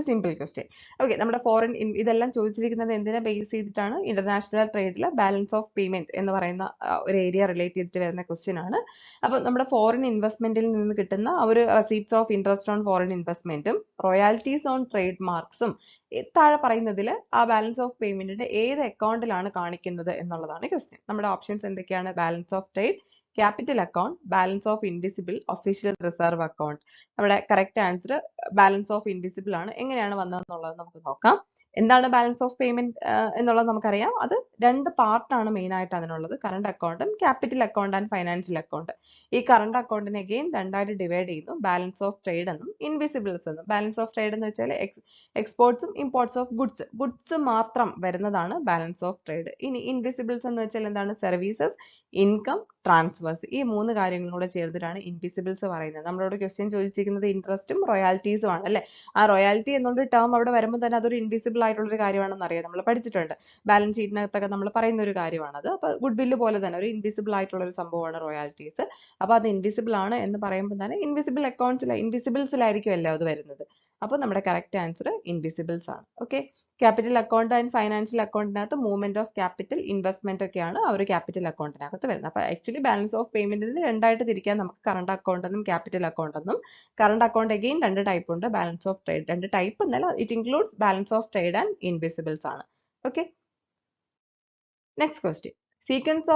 simple question. Okay, നമ്മുടെ foreign ഇതെല്ലാം ചോദിച്ചിരിക്കുന്നത് എന്തിനെ ബേസ് ചെയ്തിട്ടാണ്? ഇന്റർനാഷണൽ ട്രേഡിലെ ബാലൻസ് ഓഫ് പേയ്മെന്റ് എന്ന് പറയുന്ന ഒരു ഏരിയ റിലേറ്റ് ചെയ്തിട്ട് വരുന്ന ക്വസ്റ്റ്യൻ ആണ്. അപ്പോൾ നമ്മുടെ ഫോറിൻ ഇൻവെസ്റ്റ്മെന്റിൽ നിന്ന് കിട്ടുന്ന ഒരു receipts of interest on foreign ഇൻവെസ്റ്റ്മെന്റും റോയാലിറ്റീസ് ഓൺ ട്രേഡ് മാർക്സും താഴെ പറയുന്നതിൽ ആ ബാലൻസ് ഓഫ് പേയ്മെന്റിന്റെ ഏത് അക്കൗണ്ടിലാണ് കാണിക്കുന്നത് എന്നുള്ളതാണ് ക്വസ്റ്റ്യൻ. നമ്മുടെ ഓപ്ഷൻസ് എന്തൊക്കെയാണ്? Balance of trade, capital account, balance of invisible, official reserve account. നമ്മുടെ correct answer balance of invisible ആണ്. എങ്ങനെയാണ് വന്നതെന്നുള്ളത് നമുക്ക് നോക്കാം. എന്താണ് ബാലൻസ് ഓഫ് പേയ്മെന്റ് എന്നുള്ളത് നമുക്കറിയാം. അത് രണ്ട് പാർട്ടാണ് മെയിൻ ആയിട്ട് അതിനുള്ളത്, കറണ്ട് അക്കൗണ്ടും capital account and financial account. ഈ കറണ്ട് അക്കൗണ്ടിനെ അഗെയിൻ രണ്ടായിട്ട് ഡിവൈഡ് ചെയ്യുന്നു, ബാലൻസ് ഓഫ് ട്രേഡ് എന്നും ഇൻവിസിബിൾസ് എന്നും. ബാലൻസ് ഓഫ് ട്രേഡ് എന്ന് വെച്ചാൽ എക്സ്പോർട്സും ഇമ്പോർട്ട്സ് ഓഫ് ഗുഡ്സ് മാത്രം വരുന്നതാണ് ബാലൻസ് ഓഫ് ട്രേഡ്. ഇനി ഇൻവിസിബിൾസ് എന്ന് വെച്ചാൽ എന്താണ്? Services, income, transfers. ഈ മൂന്ന് കാര്യങ്ങളും കൂടെ ചേർത്തിട്ടാണ് ഇൻവിസിബിൾസ് പറയുന്നത്. നമ്മളോട് ക്വസ്റ്റ്യൻ ചോദിച്ചിരിക്കുന്നത് ഇൻട്രസ്റ്റും റോയാലിറ്റീസും ആണ് അല്ലേ? ആ റോയാലിറ്റി എന്നുള്ള ടേം അവിടെ വരുമ്പോൾ തന്നെ അതൊരു ഇൻവിസിബിൾ ആയിട്ടുള്ള ഒരു കാര്യമാണെന്ന് അറിയാം, നമ്മൾ പഠിച്ചിട്ടുണ്ട്. ബാലൻസ് ഷീറ്റിനകത്തൊക്കെ നമ്മൾ പറയുന്ന ഒരു കാര്യമാണത്. അപ്പോൾ ഗുഡ് വില്ല് പോലെ തന്നെ ഒരു ഇൻവിസിബിൾ ആയിട്ടുള്ള ഒരു സംഭവമാണ് റോയാലിറ്റീസ്. അപ്പോൾ അത് ഇൻവിസിബിൾ ആണ് എന്ന് പറയുമ്പോൾ തന്നെ ഇൻവിസിബിൾ ഇൻവിസിബിൾസിലായിരിക്കും അത് വരുന്നത്. അപ്പോൾ നമ്മുടെ കറക്റ്റ് ആൻസർ ഇൻവിസിബിൾസ് ആണ്. Okay, capital account and financial അക്കൗണ്ടിനകത്ത് മൂവ്മെന്റ് ഓഫ് ക്യാപിറ്റൽ, ഇൻവെസ്റ്റ്മെന്റ് ഒക്കെയാണ് ആ ഒരു ക്യാപിറ്റൽ അക്കൗണ്ടിനകത്ത് വരുന്നത്. അപ്പോൾ ആക്ച്വലി ബാലൻസ് ഓഫ് പേയ്മെന്റിന് രണ്ടായിട്ട് തിരിക്കാൻ നമുക്ക്, കറണ്ട് അക്കൗണ്ട് എന്നും ക്യാപിറ്റൽ അക്കൗണ്ട് എന്നും. കറണ്ട് അക്കൗണ്ട് അഗെയിൻ രണ്ട് ടൈപ്പ് ഉണ്ട്, ബാലൻസ് ഓഫ് ട്രേഡ്. രണ്ട് ടൈപ്പ് എന്നല്ല, it includes balance of trade and invisibles ആണ്. Okay, next question. Sequence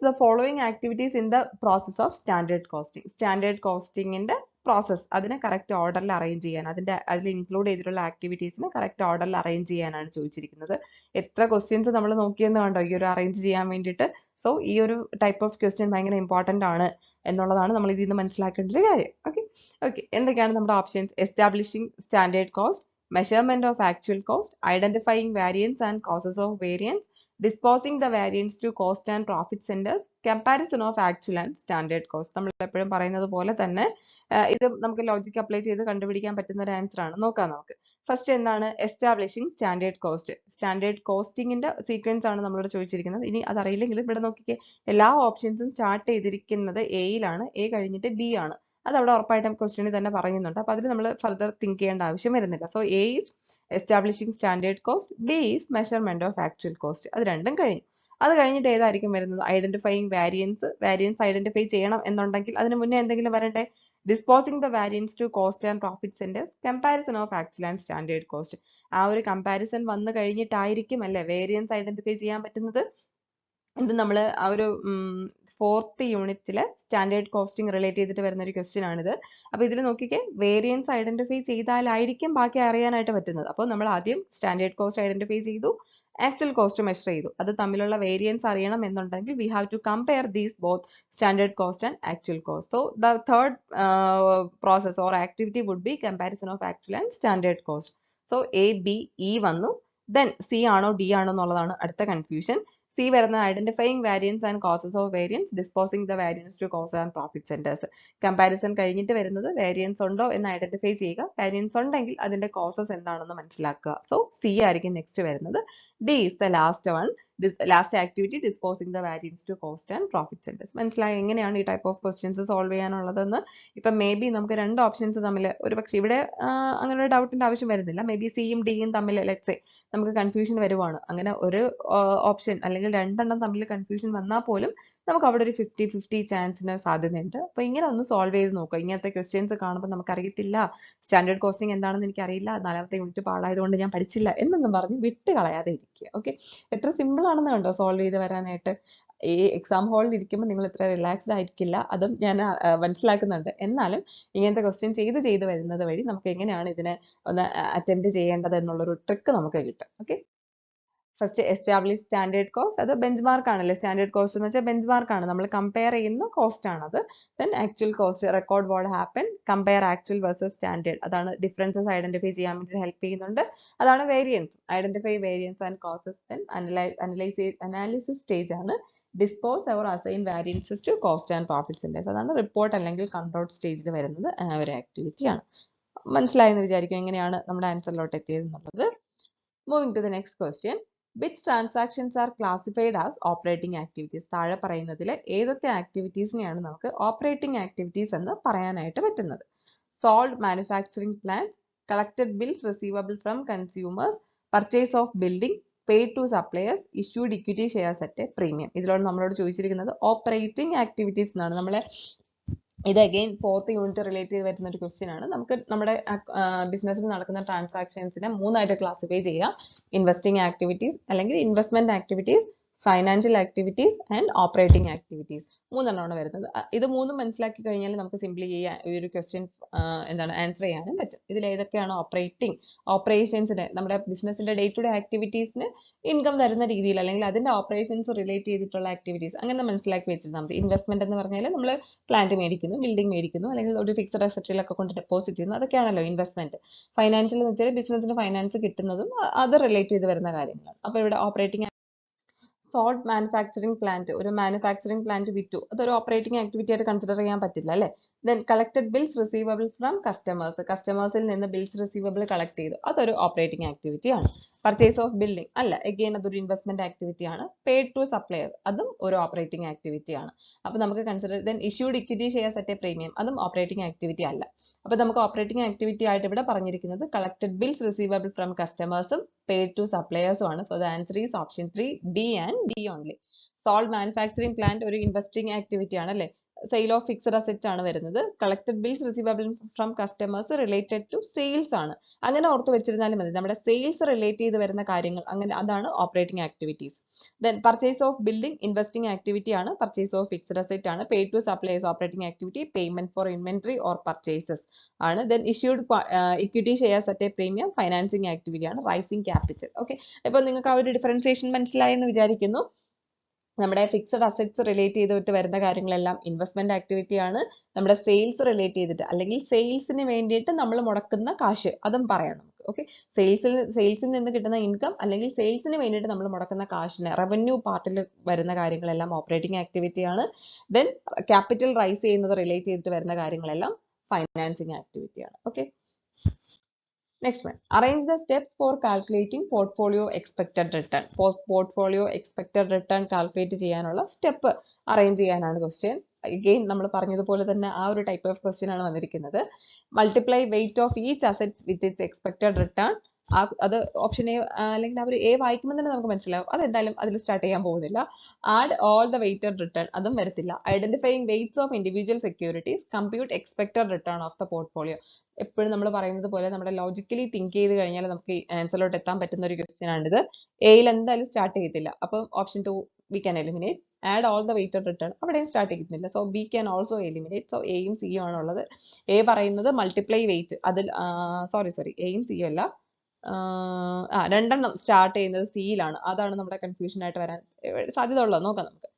the following activities in the process of standard costing. Standard കോസ്റ്റിംഗിന്റെ process, അതിനെ correct ഓർഡറിൽ arrange ചെയ്യാൻ, അതിൽ ഇൻക്ലൂഡ് ചെയ്തിട്ടുള്ള ആക്ടിവിറ്റീസിനെ കറക്റ്റ് ഓർഡറിൽ അറേഞ്ച് ചെയ്യാനാണ് ചോദിച്ചിരിക്കുന്നത്. എത്ര ക്വസ്റ്റ്യൻസ് നമ്മൾ നോക്കിയെന്ന് കണ്ടോ ഈ ഒരു അറേഞ്ച് ചെയ്യാൻ വേണ്ടിയിട്ട്. സോ ഈ ഒരു ടൈപ്പ് ഓഫ് ക്വസ്റ്റ്യൻ ഭയങ്കര ഇമ്പോർട്ടന്റ് ആണ് എന്നുള്ളതാണ് നമ്മൾ ഇതിൽ നിന്ന് മനസ്സിലാക്കേണ്ട ഒരു കാര്യം. ഓക്കെ ഓക്കെ, എന്തൊക്കെയാണ് നമ്മുടെ options? Establishing standard cost, measurement of actual cost, identifying variance and causes of variance, disposing the variance to cost and profit centers, comparison of actual and standard cost. നമ്മൾ എപ്പോഴും പറയുന്നത് പോലെ തന്നെ ഇത് നമുക്ക് ലോജിക് അപ്ലൈ ചെയ്ത് കണ്ടുപിടിക്കാൻ പറ്റുന്ന ഒരു ആൻസർ ആണ്. നോക്കാം നമുക്ക്. ഫസ്റ്റ് എന്താണ്? Establishing standard cost. സ്റ്റാൻഡേർഡ് കോസ്റ്റിംഗിന്റെ സീക്വൻസ് ആണ് നമ്മളോട് ചോദിച്ചിരിക്കുന്നത്. ഇനി അതറിയില്ലെങ്കിൽ ഇവിടെ നോക്കിക്കേ, എല്ലാ ഓപ്ഷൻസും സ്റ്റാർട്ട് ചെയ്തിരിക്കുന്നത് എയിലാണ്, എ കഴിഞ്ഞിട്ട് ബി ആണ്. അത് അവിടെ ഉറപ്പായിട്ടും ക്വസ്റ്റ്യനിൽ തന്നെ പറയുന്നുണ്ട്. അപ്പോൾ അതിൽ നമ്മൾ ഫർദർ തിങ്ക് ചെയ്യേണ്ട ആവശ്യം വരുന്നില്ല. So A is establishing standard cost, B is measurement of actual cost. അത് രണ്ടും കഴിഞ്ഞു. അത് കഴിഞ്ഞിട്ട് ഏതായിരിക്കും വരുന്നത്? Identifying variance. വാരിയൻസ് ഐഡന്റിഫൈ ചെയ്യണം എന്നുണ്ടെങ്കിൽ അതിന് മുന്നേ എന്തെങ്കിലും വരണ്ടേ? Disposing the variance to cost and profit centres, comparison of actual and standard cost. ആ ഒരു കമ്പാരിസൺ വന്നു കഴിഞ്ഞിട്ടായിരിക്കും അല്ലെ വേരിയൻസ് ഐഡന്റിഫൈ ചെയ്യാൻ പറ്റുന്നത്. ഇത് നമ്മൾ ആ ഒരു 4th യൂണിറ്റിലെ സ്റ്റാൻഡേർഡ് കോസ്റ്റിംഗ് റിലേറ്റ് ചെയ്തിട്ട് വരുന്ന ഒരു ക്വസ്റ്റ്യൻ ആണിത്. അപ്പോൾ ഇതിൽ നോക്കിക്കേ, വേരിയൻസ് ഐഡന്റിഫൈ ചെയ്താലായിരിക്കും ബാക്കി അറിയാനായിട്ട് പറ്റുന്നത്. അപ്പോൾ നമ്മൾ ആദ്യം സ്റ്റാൻഡേർഡ് കോസ്റ്റ് ഐഡന്റിഫൈ ചെയ്തു, ആക്ച്വൽ കോസ്റ്റ് മെഷർ ചെയ്തു. അത് തമ്മിലുള്ള വേരിയൻസ് അറിയണം എന്നുണ്ടെങ്കിൽ we have to compare these both standard cost and actual cost. So the third process or activity would be comparison of actual and standard cost. So A B E വന്നു. Then C ആണോ D ആണോ എന്നുള്ളതാണ് അടുത്ത confusion. C വരുന്ന identifying variance and causes of variance, disposing the variance to cost and profit centres. Comparison കഴിഞ്ഞിട്ട് വരുന്നത് variance ഉണ്ടോ എന്ന് ഐഡന്റിഫൈ ചെയ്യുക, വാരിയൻസ് ഉണ്ടെങ്കിൽ അതിന്റെ കോസസ് എന്താണെന്ന് മനസ്സിലാക്കുക. സോ സി ആയിരിക്കും നെക്സ്റ്റ് വരുന്നത്. D is the last one, last activity, disposing the variance to cost and profit centres. മനസ്സിലായോ എങ്ങനെയാണ് ഈ ടൈപ്പ് ഓഫ് ക്വസ്റ്റ്യൻസ് സോൾവ് ചെയ്യാനുള്ളതെന്ന്? ഇപ്പം മേ ബി നമുക്ക് രണ്ട് ഓപ്ഷൻസ് തമ്മിൽ ഒരു പക്ഷേ ഇവിടെ അങ്ങനെ ഒരു ഡൗട്ടിന്റെ ആവശ്യം വരുന്നില്ല. മേ ബി സിയും ഡിയും തമ്മിൽ ലെറ്റ്സ് സേ നമുക്ക് കൺഫ്യൂഷൻ വരുവാണ്. അങ്ങനെ ഒരു ഓപ്ഷൻ അല്ലെങ്കിൽ രണ്ടെണ്ണം തമ്മിൽ കൺഫ്യൂഷൻ വന്നാൽ പോലും നമുക്ക് അവിടെ ഒരു 50-50 ചാൻസിന് സാധ്യതയുണ്ട്. അപ്പോൾ ഇങ്ങനെ ഒന്ന് സോൾവ് ചെയ്ത് നോക്കുക. ഇങ്ങനത്തെ ക്വസ്റ്റ്യൻസ് കാണുമ്പോൾ നമുക്കറിയത്തില്ല, സ്റ്റാൻഡേർഡ് കോസ്റ്റിംഗ് എന്താണെന്ന് എനിക്കറിയില്ല, 4ാമത്തെ യൂണിറ്റ് പാടായതുകൊണ്ട് ഞാൻ പഠിച്ചില്ല എന്നൊന്നും പറഞ്ഞ് വിട്ട് കളയാതെ ഇരിക്കുക. ഓക്കെ, എത്ര സിമ്പിൾ ആണെന്ന് കണ്ടോ സോൾവ് ചെയ്ത് വരാനായിട്ട്. ഈ എക്സാം ഹാളിൽ ഇരിക്കുമ്പോൾ നിങ്ങൾ ഇത്ര റിലാക്സ്ഡ് ആയിരിക്കില്ല, അതും ഞാൻ മനസ്സിലാക്കുന്നുണ്ട്. എന്നാലും ഇങ്ങനത്തെ ക്വസ്റ്റ്യൻ ചെയ്ത് വരുന്നത് വഴി നമുക്ക് എങ്ങനെയാണ് ഇതിനെ ഒന്ന് അറ്റംപ്റ്റ് ചെയ്യേണ്ടത് എന്നുള്ളൊരു ട്രിക്ക് നമുക്ക് കിട്ടും. Okay, first establish standard cost. അത് ബെഞ്ച് മാർക്ക് ആണല്ലേ. സ്റ്റാൻഡേർഡ് കോസ്റ്റ് എന്ന് വെച്ചാൽ ബെഞ്ച് മാർക്ക് ആണ്, നമ്മൾ കമ്പയർ ചെയ്യുന്ന കോസ്റ്റ് ആണത്. Then actual cost, record what happen, compare actual versus standard. അതാണ് ഡിഫറൻസസ് ഐഡന്റിഫൈ ചെയ്യാൻ വേണ്ടി ഹെൽപ്പ് ചെയ്യുന്നുണ്ട്. അതാണ് variance, identify variance and causes. Then analysis stage ആണ് dispose or assign variances to cost and profit centres. അതാണ് report അല്ലെങ്കിൽ control സ്റ്റേജിൽ വരുന്നത് ഒരു ആക്ടിവിറ്റി ആണ്. മനസ്സിലായെന്ന് വിചാരിക്കും എങ്ങനെയാണ് നമ്മുടെ ആൻസറിലോട്ട് എത്തിയത് എന്നുള്ളത്. Moving to the next question. Which transactions are classified as operating activities? താഴെ പറയുന്നതിൽ ഏതൊക്കെ ആക്ടിവിറ്റീസിനെയാണ് നമുക്ക് ഓപ്പറേറ്റിംഗ് ആക്ടിവിറ്റീസ് എന്ന് പറയാനായിട്ട് പറ്റുന്നത്? Sold manufacturing plant, collected bills receivable from consumers, purchase of building, paid to suppliers, issued equity shares at a premium. ഇതിലോട്ട് നമ്മളോട് ചോദിച്ചിരിക്കുന്നത് ഓപ്പറേറ്റിംഗ് ആക്ടിവിറ്റീസ് എന്നാണ്. നമ്മളെ ഇത് അഗെയിൻ 4th യൂണിറ്റ് റിലേറ്റ് ചെയ്ത് വരുന്ന ഒരു ക്വസ്റ്റ്യൻ ആണ്. നമുക്ക് നമ്മുടെ ബിസിനസ്സിൽ നടക്കുന്ന ട്രാൻസാക്ഷൻസിനെ മൂന്നായിട്ട് ക്ലാസിഫൈ ചെയ്യാം. ഇൻവെസ്റ്റിംഗ് ആക്ടിവിറ്റീസ് അല്ലെങ്കിൽ investment activities, financial activities and operating activities, മൂന്നെണ്ണമാണ് വരുന്നത്. ഇത് മൂന്നും മനസ്സിലാക്കി കഴിഞ്ഞാൽ നമുക്ക് സിംപ്ലി ഈ ഒരു ക്വസ്റ്റ്യൻ ആൻസർ ചെയ്യാനും പറ്റും. ഇതിൽ ഏതൊക്കെയാണ് ഓപ്പറേഷൻസിന്, നമ്മുടെ ബിസിനസിന്റെ ഡേ ടു ഡേ ആക്ടിവിറ്റീസിന് ഇൻകം തരുന്ന രീതിയിൽ അല്ലെങ്കിൽ അതിന്റെ ഓപ്പറേഷൻസ് റിലേറ്റ് ചെയ്തിട്ടുള്ള ആക്ടിവിറ്റീസ് അങ്ങനെ മനസ്സിലാക്കി വെച്ചിരുന്നാൽ മതി. ഇൻവെസ്റ്റ്മെന്റ് എന്ന് പറഞ്ഞാൽ നമ്മൾ പ്ലാന്റ് മേടിക്കുന്നു, ബിൽഡിംഗ് മേടിക്കുന്നു, അല്ലെങ്കിൽ ഒരു ഫിക്സഡ് അസറ്റിലൊക്കെ കൊണ്ട് ഡെപ്പോസിറ്റ് ചെയ്യുന്നു, അതൊക്കെയാണല്ലോ ഇൻവെസ്റ്റ്മെന്റ്. ഫൈനാൻഷ്യൽ എന്ന് വെച്ചാൽ ബിസിനസിന് ഫൈനാൻസ് കിട്ടുന്നതും അത് റിലേറ്റ് ചെയ്ത് വരുന്ന കാര്യങ്ങളാണ്. അപ്പോൾ ഇവിടെ ഓപ്പറേറ്റിംഗ് സോൾട്ട് മാനുഫാക്ചറിംഗ് പ്ലാന്റ്, ഒരു മാനുഫാക്ചറിംഗ് പ്ലാന്റ് വിറ്റു, അതൊരു ഓപ്പറേറ്റിംഗ് ആക്ടിവിറ്റി ആയിട്ട് കൺസിഡർ ചെയ്യാൻ പറ്റില്ല അല്ലേ. Then collected bills receivable from customers, കസ്റ്റമേഴ്സിൽ നിന്ന് ബിൽസ് റിസീവബിൾ കളക്ട് ചെയ്തു, അതൊരു ഓപ്പറേറ്റിംഗ് ആക്ടിവിറ്റി ആണ്. പർച്ചേസ് ഓഫ് ബിൽഡിംഗ് അല്ല, എഗെയിൻ അതൊരു ഇൻവെസ്റ്റ്മെന്റ് ആക്ടിവിറ്റി ആണ്. പെയ്ഡ് ടു സപ്ലയർ, അതും ഒരു ഓപ്പറേറ്റിംഗ് ആക്ടിവിറ്റി ആണ്. അപ്പോൾ നമുക്ക് consider. Then issued equity shares at a premium, അതും ഓപ്പറേറ്റിംഗ് ആക്ടിവിറ്റി അല്ല. അപ്പോൾ നമുക്ക് ഓപ്പറേറ്റിംഗ് ആക്ടിവിറ്റി ആയിട്ട് ഇവിടെ പറഞ്ഞിരിക്കുന്നത് കളക്ടഡ് ബിൽസ് റിസീവബിൾ ഫ്രം കസ്റ്റമേഴ്സും പെയ്ഡ് ടു സപ്ലയേഴ്സും ആണ്. So the answer is option 3, B and B only. Salt manufacturing plant ഒരു ഇൻവെസ്റ്റിംഗ് ആക്ടിവിറ്റി ആണ് അല്ലേ. സെയിൽ ഓഫ് ഫിക്സഡ് അസറ്റ് ആണ് വരുന്നത്. Collected bills receivable from customers related to sales ആണ്. അങ്ങനെ ഓർത്ത് വെച്ചിരുന്നാലും മതി. നമ്മുടെ സെയിൽസ് റിലേറ്റ് ചെയ്ത് വരുന്ന കാര്യങ്ങൾ അങ്ങനെ, അതാണ് operating activities. Then purchase of building investing activity ആണ്. പർച്ചേസ് ഓഫ് ഫിക്സഡ് അസറ്റ് ആണ്. Paid to suppliers operating activity. Payment for inventory or purchases ആണ്. Then issued equity shares at a premium financing activity ആണ്. Raising capital. Okay, അപ്പോൾ നിങ്ങൾക്ക് ആ ഒരു differentiation മനസ്സിലായെന്ന് വിചാരിക്കുന്നു. നമ്മുടെ ഫിക്സഡ് അസറ്റ്സ് റിലേറ്റ് ചെയ്തിട്ട് വരുന്ന കാര്യങ്ങളെല്ലാം ഇൻവെസ്റ്റ്മെന്റ് ആക്ടിവിറ്റി ആണ്. നമ്മുടെ സെയിൽസ് റിലേറ്റ് ചെയ്തിട്ട് അല്ലെങ്കിൽ സെയിൽസിന് വേണ്ടിയിട്ട് നമ്മൾ മുടക്കുന്ന കാശ്, അതും പറയാം നമുക്ക്. ഓക്കെ, സെയിൽസിൽ നിന്ന് കിട്ടുന്ന ഇൻകം അല്ലെങ്കിൽ സെയിൽസിന് വേണ്ടിയിട്ട് നമ്മൾ മുടക്കുന്ന കാശിന് റവന്യൂ പാർട്ടിൽ വരുന്ന കാര്യങ്ങളെല്ലാം ഓപ്പറേറ്റിംഗ് ആക്ടിവിറ്റി ആണ്. ദെൻ ക്യാപിറ്റൽ റൈസ് ചെയ്യുന്നത് റിലേറ്റ് ചെയ്തിട്ട് വരുന്ന കാര്യങ്ങളെല്ലാം ഫൈനാൻസിങ് ആക്ടിവിറ്റി ആണ്. Okay, next one, arrange the steps four calculating portfolio expected return. Portfolio expected return calculate ചെയ്യാനുള്ള സ്റ്റെപ്പ് അറേഞ്ച് ചെയ്യാനാണ് ക്വസ്റ്റ്യൻ. അഗെയിൻ നമ്മൾ പറഞ്ഞതുപോലെ തന്നെ ആ ഒരു ടൈപ്പ് ഓഫ് ക്വസ്റ്റ്യൻ ആണ് വന്നിരിക്കുന്നത്. Multiply weight of each assets with its expected return. അത് ഓപ്ഷൻ എ അല്ലെങ്കിൽ അവർ എ വായിക്കുമ്പോൾ തന്നെ നമുക്ക് മനസ്സിലാവും. അതെന്തായാലും അതിൽ സ്റ്റാർട്ട് ചെയ്യാൻ പോകുന്നില്ല. Add all the weighted return, അതും വരത്തില്ല. Identifying weights of individual securities, compute expected return of the portfolio. എപ്പോഴും നമ്മൾ പറയുന്നത് പോലെ നമ്മുടെ ലോജിക്കലി തിങ്ക് ചെയ്ത് കഴിഞ്ഞാൽ നമുക്ക് ആൻസറിലോട്ട് എത്താൻ പറ്റുന്ന ഒരു ക്വസ്റ്റ്യൻ ആണിത്. എയിൽ എന്തായാലും സ്റ്റാർട്ട് ചെയ്യത്തില്ല. അപ്പം option 2 we can eliminate. Add all the weighted return, അവിടെയും സ്റ്റാർട്ട് ചെയ്യുന്നില്ല. So B can also eliminate. So എയും സിയും ആണുള്ളത്. എ പറയുന്നത് മൾട്ടിപ്ലൈ വെയിറ്റ്, അതിൽ സോറി എയും സിയും അല്ല, രണ്ടെണ്ണം സ്റ്റാർട്ട് ചെയ്യുന്നത് സിയിലാണ്. അതാണ് നമ്മുടെ കൺഫ്യൂഷൻ ആയിട്ട് വരാൻ സാധ്യത ഉള്ളത്. നോക്കാം നമുക്ക്.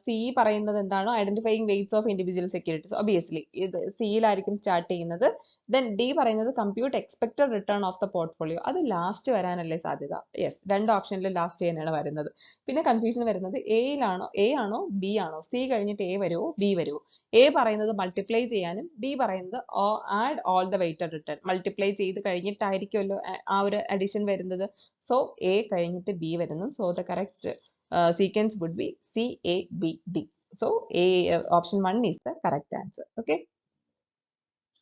സി പറയുന്നത് എന്താണോ, identifying weights of individual securities, obviously ഇത് സിയിലായിരിക്കും സ്റ്റാർട്ട് ചെയ്യുന്നത്. ദെൻ ഡി പറയുന്നത് compute expected return of the portfolio, അത് ലാസ്റ്റ് വരാനല്ലേ സാധ്യത. യെസ്, രണ്ട് ഓപ്ഷനിലും ലാസ്റ്റ് തന്നെയാണ് വരുന്നത്. പിന്നെ കൺഫ്യൂഷൻ വരുന്നത് എ ആണോ ബി ആണോ, സി കഴിഞ്ഞിട്ട് എ വരുമോ ബി വരുമോ. എ പറയുന്നത് മൾട്ടിപ്ലൈ ചെയ്യാനും ബി പറയുന്നത് add all the weighted return. Multiply ചെയ്ത് കഴിഞ്ഞിട്ടായിരിക്കുമല്ലോ ആ ഒരു അഡിഷൻ വരുന്നത്. സോ എ കഴിഞ്ഞിട്ട് ബി വരുന്നു. So the correct sequence would be C, A, B, D. So option 1 is the correct answer. Okay.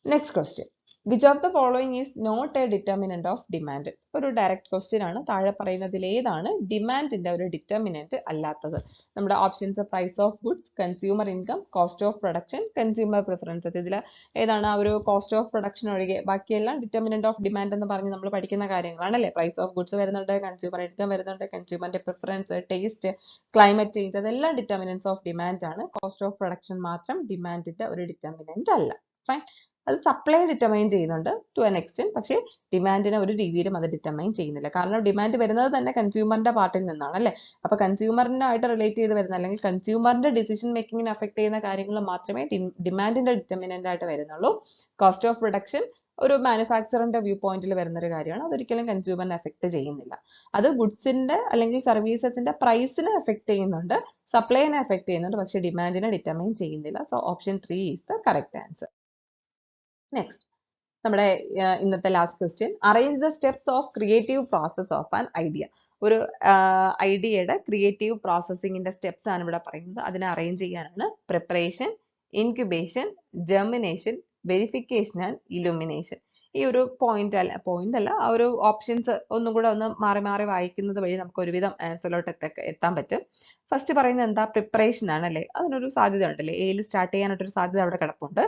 Next question. Which of the following is not a determinant of demand? ഒരു direct question ആണ്. താഴെ പറയുന്നതിൽ ഏതാണ് ഡിമാൻഡിന്റെ ഒരു determinant അല്ലാത്തത്? നമ്മുടെ options price of goods, consumer income, cost of production, consumer preferences. ഇതിൽ ഏതാണ് ആ ഒരു കോസ്റ്റ് ഓഫ് പ്രൊഡക്ഷൻ ഒഴികെ ബാക്കിയെല്ലാം ഡിറ്റർമിനന്റ് ഓഫ് ഡിമാൻഡ് എന്ന് പറഞ്ഞ് നമ്മൾ പഠിക്കുന്ന കാര്യങ്ങളാണല്ലേ. പ്രൈസ് ഓഫ് ഗുഡ്സ് വരുന്നുണ്ട്, കൺസ്യൂമർ ഇൻകം വരുന്നുണ്ട്, കൺസ്യൂമറിന്റെ പ്രിഫറൻസ്, ടേസ്റ്റ്, ക്ലൈമറ്റ് ചേഞ്ച്, അതെല്ലാം ഡിറ്റർമിനൻസ് ഓഫ് ഡിമാൻഡ് ആണ്. കോസ്റ്റ് ഓഫ് പ്രൊഡക്ഷൻ മാത്രം ഡിമാൻഡിന്റെ ഒരു ഡിറ്റർമിനന്റ് അല്ല. ഫൈൻ, അത് സപ്ലൈ ഡിറ്റർമൈൻ ചെയ്യുന്നുണ്ട് ടു ആൻ എക്സ്റ്റെന്റ്, പക്ഷേ ഡിമാൻഡിനെ ഒരു രീതിയിലും അത് ഡിറ്റർമൈൻ ചെയ്യുന്നില്ല. കാരണം ഡിമാൻഡ് വരുന്നത് തന്നെ കൺസ്യൂമറിന്റെ പാർട്ടിൽ നിന്നാണ് അല്ലേ. അപ്പൊ കൺസ്യൂമറിനെ ആയിട്ട് റിലേറ്റ് ചെയ്ത് വരുന്ന അല്ലെങ്കിൽ കൺസ്യൂമറിന്റെ ഡിസിഷൻ മേക്കിങ്ങിനെ അഫക്ട് ചെയ്യുന്ന കാര്യങ്ങൾ മാത്രമേ ഡിമാൻഡിന്റെ ഡിറ്റർമിനന്റ് ആയിട്ട് വരുന്നുള്ളൂ. കോസ്റ്റ് ഓഫ് പ്രൊഡക്ഷൻ ഒരു മാനുഫാക്ചറിന്റെ വ്യൂ പോയിന്റിൽ വരുന്ന ഒരു കാര്യമാണ്. അതൊരിക്കലും കൺസ്യൂമറിനെ അഫക്ട് ചെയ്യുന്നില്ല. അത് ഗുഡ്സിന്റെ അല്ലെങ്കിൽ സർവീസസിന്റെ പ്രൈസിനെ അഫക്ട് ചെയ്യുന്നുണ്ട്, സപ്ലൈനെ അഫക്ട് ചെയ്യുന്നുണ്ട്, പക്ഷേ ഡിമാൻഡിനെ ഡിറ്റർമൈൻ ചെയ്യുന്നില്ല. So option 3 is the correct answer. Next, നമ്മുടെ ഇന്നത്തെ last question, arrange the steps of creative process of an idea. ഒരു ഐഡിയയുടെ ക്രിയേറ്റീവ് പ്രോസസ്സിങ്ങിന്റെ സ്റ്റെപ്സ് ആണ് ഇവിടെ പറയുന്നത്. അതിനെ അറേഞ്ച് ചെയ്യാനാണ്. Preparation, incubation, germination, verification and illumination. ഈ ഒരു പോയിന്റ് അല്ല ആ ഒരു ഓപ്ഷൻസ് ഒന്നും കൂടെ ഒന്ന് മാറി മാറി വായിക്കുന്നത് വഴി നമുക്ക് ഒരുവിധം ആൻസറിലോട്ട് എത്താൻ പറ്റും. ഫസ്റ്റ് പറയുന്നത് എന്താ, പ്രിപ്പറേഷൻ ആണ് അല്ലേ, അതിനൊരു സാധ്യത ഉണ്ടല്ലേ, എയിൽ സ്റ്റാർട്ട് ചെയ്യാനായിട്ടൊരു സാധ്യത അവിടെ കിടപ്പുണ്ട്.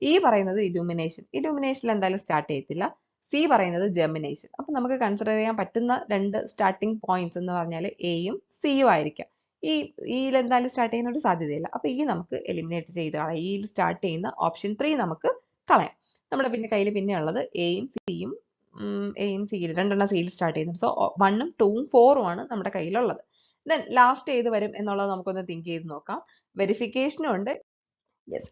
ഈ പറയുന്നത് ഇലുമിനേഷനിൽ എന്തായാലും സ്റ്റാർട്ട് ചെയ്യത്തില്ല. സി പറയുന്നത് ജെർമിനേഷൻ. അപ്പൊ നമുക്ക് കൺസിഡർ ചെയ്യാൻ പറ്റുന്ന രണ്ട് സ്റ്റാർട്ടിംഗ് പോയിന്റ്സ് എന്ന് പറഞ്ഞാൽ എയും സിയും ആയിരിക്കാം. ഇയിൽ എന്തായാലും സ്റ്റാർട്ട് ചെയ്യുന്ന ഒരു സാധ്യതയില്ല. അപ്പൊ ഈ നമുക്ക് എലിമിനേറ്റ് ചെയ്ത് കളയാം. ഇയിൽ സ്റ്റാർട്ട് ചെയ്യുന്ന ഓപ്ഷൻ 3 നമുക്ക് കളയാം. നമ്മുടെ പിന്നെ കയ്യിൽ പിന്നെ ഉള്ളത് എയും സിയിൽ രണ്ടെണ്ണം സിയിൽ സ്റ്റാർട്ട് ചെയ്യുന്നു. സോ 1ഉം 2ഉം 4ഉം ആണ് നമ്മുടെ കയ്യിലുള്ളത്. ദെൻ ലാസ്റ്റ് ഏത് വരും എന്നുള്ളത് നമുക്കൊന്ന് തിങ്ക് ചെയ്ത് നോക്കാം. വെരിഫിക്കേഷനും ഉണ്ട്,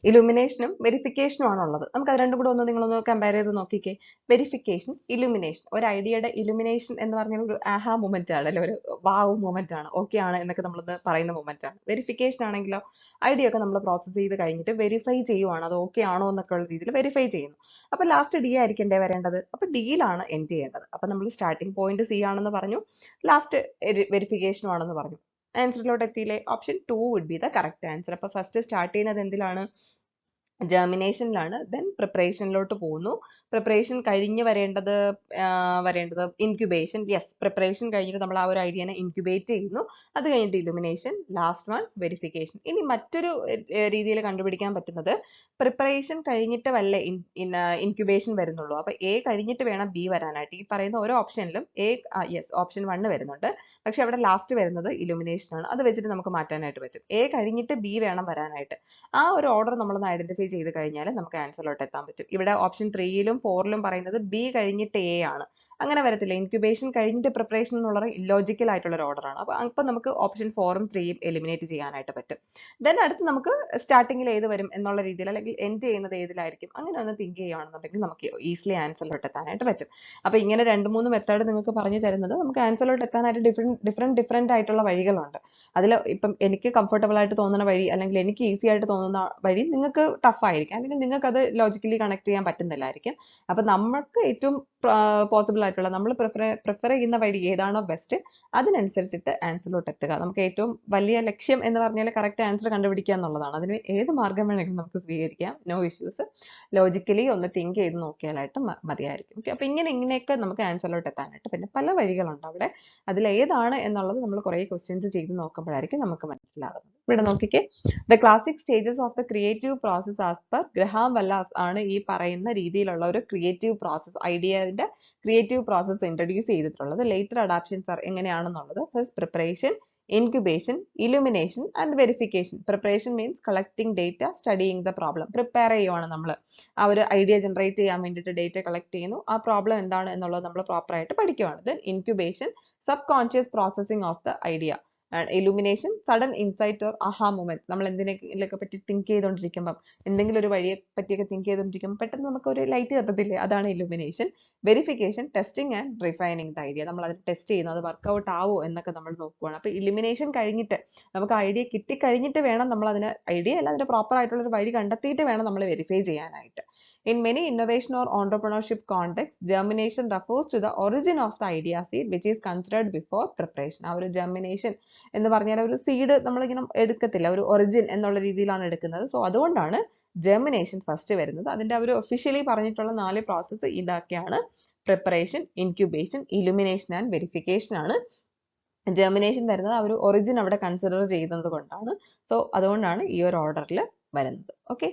ഇലുമിനേഷനും വെരിഫിക്കേഷനും ആണുള്ളത്. നമുക്ക് അത് രണ്ടും കൂടെ നിങ്ങളൊന്ന് കമ്പയർ ചെയ്ത് നോക്കിക്കേ. Verification, illumination. ഒരു ഐഡിയയുടെ ഇലുമിനേഷൻ എന്ന് പറഞ്ഞാൽ ഒരു ആഹാ മൊമെന്റ് ആണ്, അല്ലെ, ഒരു വാവ് മൊമെന്റ് ആണ്, ഓക്കെ ആണ് എന്നൊക്കെ നമ്മളൊന്ന് പറയുന്ന മൊമെന്റ് ആണ്. വെരിഫിക്കേഷൻ ആണെങ്കിലോ ഐഡിയ ഒക്കെ നമ്മൾ പ്രോസസ് ചെയ്ത് കഴിഞ്ഞിട്ട് വെരിഫൈ ചെയ്യുവാണ്, അത് ഓക്കെ ആണോ എന്നൊക്കെ ഉള്ള രീതിയിൽ വെരിഫൈ ചെയ്യുന്നു. അപ്പൊ ലാസ്റ്റ് ഡി ആയിരിക്കണ്ടേ വരേണ്ടത്. അപ്പൊ ഡിയിലാണ് എൻഡ് ചെയ്യേണ്ടത്. അപ്പൊ നമ്മൾ സ്റ്റാർട്ടിംഗ് പോയിന്റ് സി ആണെന്ന് പറഞ്ഞു, ലാസ്റ്റ് വെരിഫിക്കേഷനും ആണെന്ന് പറഞ്ഞു. ആൻസറിലോട്ട് എത്തിയില്ലേ. Option 2 would be the correct answer. അപ്പൊ ഫസ്റ്റ് സ്റ്റാർട്ട് ചെയ്യുന്നത് എന്തിലാണ്, ജെർമിനേഷനിലാണ്. ദെൻ പ്രിപ്പറേഷനിലോട്ട് പോകുന്നു. പ്രിപ്പറേഷൻ കഴിഞ്ഞ് വരേണ്ടത് ഇൻക്യുബേഷൻ. യെസ്, പ്രിപ്പറേഷൻ കഴിഞ്ഞിട്ട് നമ്മൾ ആ ഒരു ഐഡിയനെ ഇൻക്യുബേറ്റ് ചെയ്യുന്നു. അത് കഴിഞ്ഞിട്ട് ഇലുമിനേഷൻ, ലാസ്റ്റ് വൺ വെരിഫിക്കേഷൻ. ഇനി മറ്റൊരു രീതിയിൽ കണ്ടുപിടിക്കാൻ പറ്റുന്നത്, പ്രിപ്പറേഷൻ കഴിഞ്ഞിട്ട് വല്ലേ ഇൻക്യുബേഷൻ വരുന്നുള്ളൂ. അപ്പൊ എ കഴിഞ്ഞിട്ട് വേണം ബി വരാനായിട്ട്. ഈ പറയുന്ന ഓരോ ഓപ്ഷനിലും യെസ്, ഓപ്ഷൻ 1 വരുന്നുണ്ട്. പക്ഷെ അവിടെ ലാസ്റ്റ് വരുന്നത് ഇലുമിനേഷൻ ആണ്. അത് വെച്ചിട്ട് നമുക്ക് മാറ്റാനായിട്ട് പറ്റും. എ കഴിഞ്ഞിട്ട് ബി വേണം വരാനായിട്ട്. ആ ഒരു ഓർഡർ നമ്മളൊന്ന് ഐഡന്റിഫൈ ചെയ്ത് കഴിഞ്ഞാൽ നമുക്ക് ആൻസറിലോട്ട് എത്താൻ പറ്റും. ഇവിടെ ഓപ്ഷൻ 3യിലും 4ലും പറയുന്നത് ബി കഴിഞ്ഞിട്ട് എ ആണ്. അങ്ങനെ വരത്തില്ല. ഇൻക്യുബേഷൻ കഴിഞ്ഞിട്ട് പ്രിപ്പറേഷൻ എന്നുള്ള ഇല്ലോജിക്കൽ ആയിട്ടുള്ള ഒരു ഓർഡർ ആണ്. അപ്പൊ നമുക്ക് ഓപ്ഷൻ 4ഉം 3യും എലിമിനേറ്റ് ചെയ്യാനായിട്ട് പറ്റും. ദെൻ അടുത്ത് നമുക്ക് സ്റ്റാർട്ടിങ്ങിൽ ഏത് വരും എന്നുള്ള രീതിയിൽ, അല്ലെങ്കിൽ എൻഡ് ചെയ്യുന്നത് ഏതിലായിരിക്കും, അങ്ങനെ ഒന്ന് തിങ്ക് ചെയ്യുകയാണെന്നുണ്ടെങ്കിൽ നമുക്ക് ഈസിലി ആൻസറിലോട്ട് എത്താനായിട്ട് പറ്റും. അപ്പൊ ഇങ്ങനെ 2-3 മെത്തേഡ് നിങ്ങൾക്ക് പറഞ്ഞു തരുന്നത് നമുക്ക് ആൻസറിലോട്ട് എത്താനായിട്ട് ഡിഫറെന്റ് ആയിട്ടുള്ള വഴികളുണ്ട്. അതിൽ ഇപ്പം എനിക്ക് കംഫർട്ടബിൾ ആയിട്ട് തോന്നുന്ന വഴി, അല്ലെങ്കിൽ എനിക്ക് ഈസി ആയിട്ട് തോന്നുന്ന വഴി നിങ്ങൾക്ക് ടഫ് ആയിരിക്കും, അല്ലെങ്കിൽ നിങ്ങൾക്ക് അത് ലോജിക്കലി കണക്ട് ചെയ്യാൻ പറ്റുന്നില്ലായിരിക്കും. അപ്പൊ നമുക്ക് ഏറ്റവും പോസിബിൾ ആയിട്ടുള്ള, നമ്മൾ പ്രിഫർ ചെയ്യുന്ന വഴി ഏതാണോ ബെസ്റ്റ്, അതിനനുസരിച്ചിട്ട് ആൻസറിലോട്ട് എത്തുക. നമുക്ക് ഏറ്റവും വലിയ ലക്ഷ്യം എന്ന് പറഞ്ഞാൽ കറക്റ്റ് ആൻസർ കണ്ടുപിടിക്കുക എന്നുള്ളതാണ്. അതിന് ഏത് മാർഗം വേണമെങ്കിലും നമുക്ക് സ്വീകരിക്കാം, നോ ഇഷ്യൂസ്. ലോജിക്കലി ഒന്ന് തിങ്ക് ചെയ്ത് നോക്കിയാലായിട്ട് മതിയായിരിക്കും. ഓക്കെ, അപ്പൊ ഇങ്ങനെയൊക്കെ നമുക്ക് ആൻസറിലോട്ട് എത്താനായിട്ട് പിന്നെ പല വഴികളുണ്ട് അവിടെ. അതിലേതാണ് എന്നുള്ളത് നമ്മൾ കുറേ ക്വസ്റ്റ്യൻസ് ചെയ്ത് നോക്കുമ്പോഴായിരിക്കും നമുക്ക് മനസ്സിലാകുന്നത്. ഇവിടെ നോക്കിക്കേ, the classic stages of the creative process as per Graham Wallas ആണ് ഈ പറയുന്ന രീതിയിലുള്ള ഒരു ക്രിയേറ്റീവ് പ്രോസസ്, ഐഡിയയുടെ ക്രിയേറ്റീവ് പ്രോസസ് ഇൻട്രൊഡ്യൂസ് ചെയ്തിട്ടുള്ളത്. ലേറ്റർ അഡാപ്ഷൻസ് എങ്ങനെയാണെന്നുള്ളത്, first preparation, incubation, illumination and verification. Preparation means collecting data, studying the problem. Prepare ചെയ്യുവാണ് നമ്മൾ. ആ ഒരു ഐഡിയ ജനറേറ്റ് ചെയ്യാൻ വേണ്ടിയിട്ട് ഡേറ്റ കളക്ട് ചെയ്യുന്നു. ആ പ്രോബ്ലം എന്താണ് എന്നുള്ളത് നമ്മൾ പ്രോപ്പർ ആയിട്ട് പഠിക്കുവാണ്. Then incubation, subconscious processing of the idea. And illumination, sudden insight or aha moment. നമ്മൾ എന്തിനെയൊക്കെ പറ്റി തിങ്ക് ചെയ്തുകൊണ്ടിരിക്കുമ്പം, എന്തെങ്കിലും ഒരു വഴിയെ പറ്റിയൊക്കെ തിങ്ക് ചെയ്തുകൊണ്ടിരിക്കുമ്പോൾ പെട്ടെന്ന് നമുക്ക് ഒരു ലൈറ്റ് കത്തത്തില്ലേ, അതാണ് illumination. Verification, testing and refining the idea. നമ്മൾ അത് ടെസ്റ്റ് ചെയ്യുന്നു, അത് വർക്ക്ഔട്ട് ആവോ എന്നൊക്കെ നമ്മൾ നോക്കുവാണ്. അപ്പോൾ ഇലുമിനേഷൻ കഴിഞ്ഞിട്ട്, നമുക്ക് ഐഡിയ കിട്ടിക്കഴിഞ്ഞിട്ട് വേണം നമ്മൾ അതിന്, ഐഡിയ അല്ല, അതിന്റെ പ്രോപ്പർ ആയിട്ടുള്ള ഒരു വഴി കണ്ടെത്തിയിട്ട് വേണം നമ്മൾ വെരിഫൈ ചെയ്യാനായിട്ട്. In many innovation or entrepreneurship contexts, germination refers to the origin of the idea seed which is considered before preparation. ആ ഒരു germination എന്ന് പറഞ്ഞാൽ ഒരു സീഡ് നമ്മളിങ്ങനെ എടുക്കത്തില്ല, ഒരു ഒറിജിൻ എന്നുള്ള രീതിയിലാണ് എടുക്കുന്നത്. സോ അതുകൊണ്ടാണ് ജെർമിനേഷൻ ഫസ്റ്റ് വരുന്നത്. അതിന്റെ അവർ ഒഫീഷ്യലി പറഞ്ഞിട്ടുള്ള 4 പ്രോസസ്സ് ഇതൊക്കെയാണ്: preparation, incubation, illumination and verification ആണ്. ജെർമിനേഷൻ വരുന്നത് ആ ഒരു ഒറിജിൻ അവിടെ കൺസിഡർ ചെയ്യുന്നത് കൊണ്ടാണ്. സോ അതുകൊണ്ടാണ് ഈ ഒരു ഓർഡറിൽ വരുന്നത്. Okay,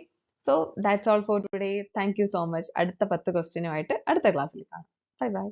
so that's all for today. Thank you so much. അടുത്ത 10 ക്വസ്റ്റ്യനുമായിട്ട് അടുത്ത ക്ലാസ്സിൽ കാണാം. Bye bye.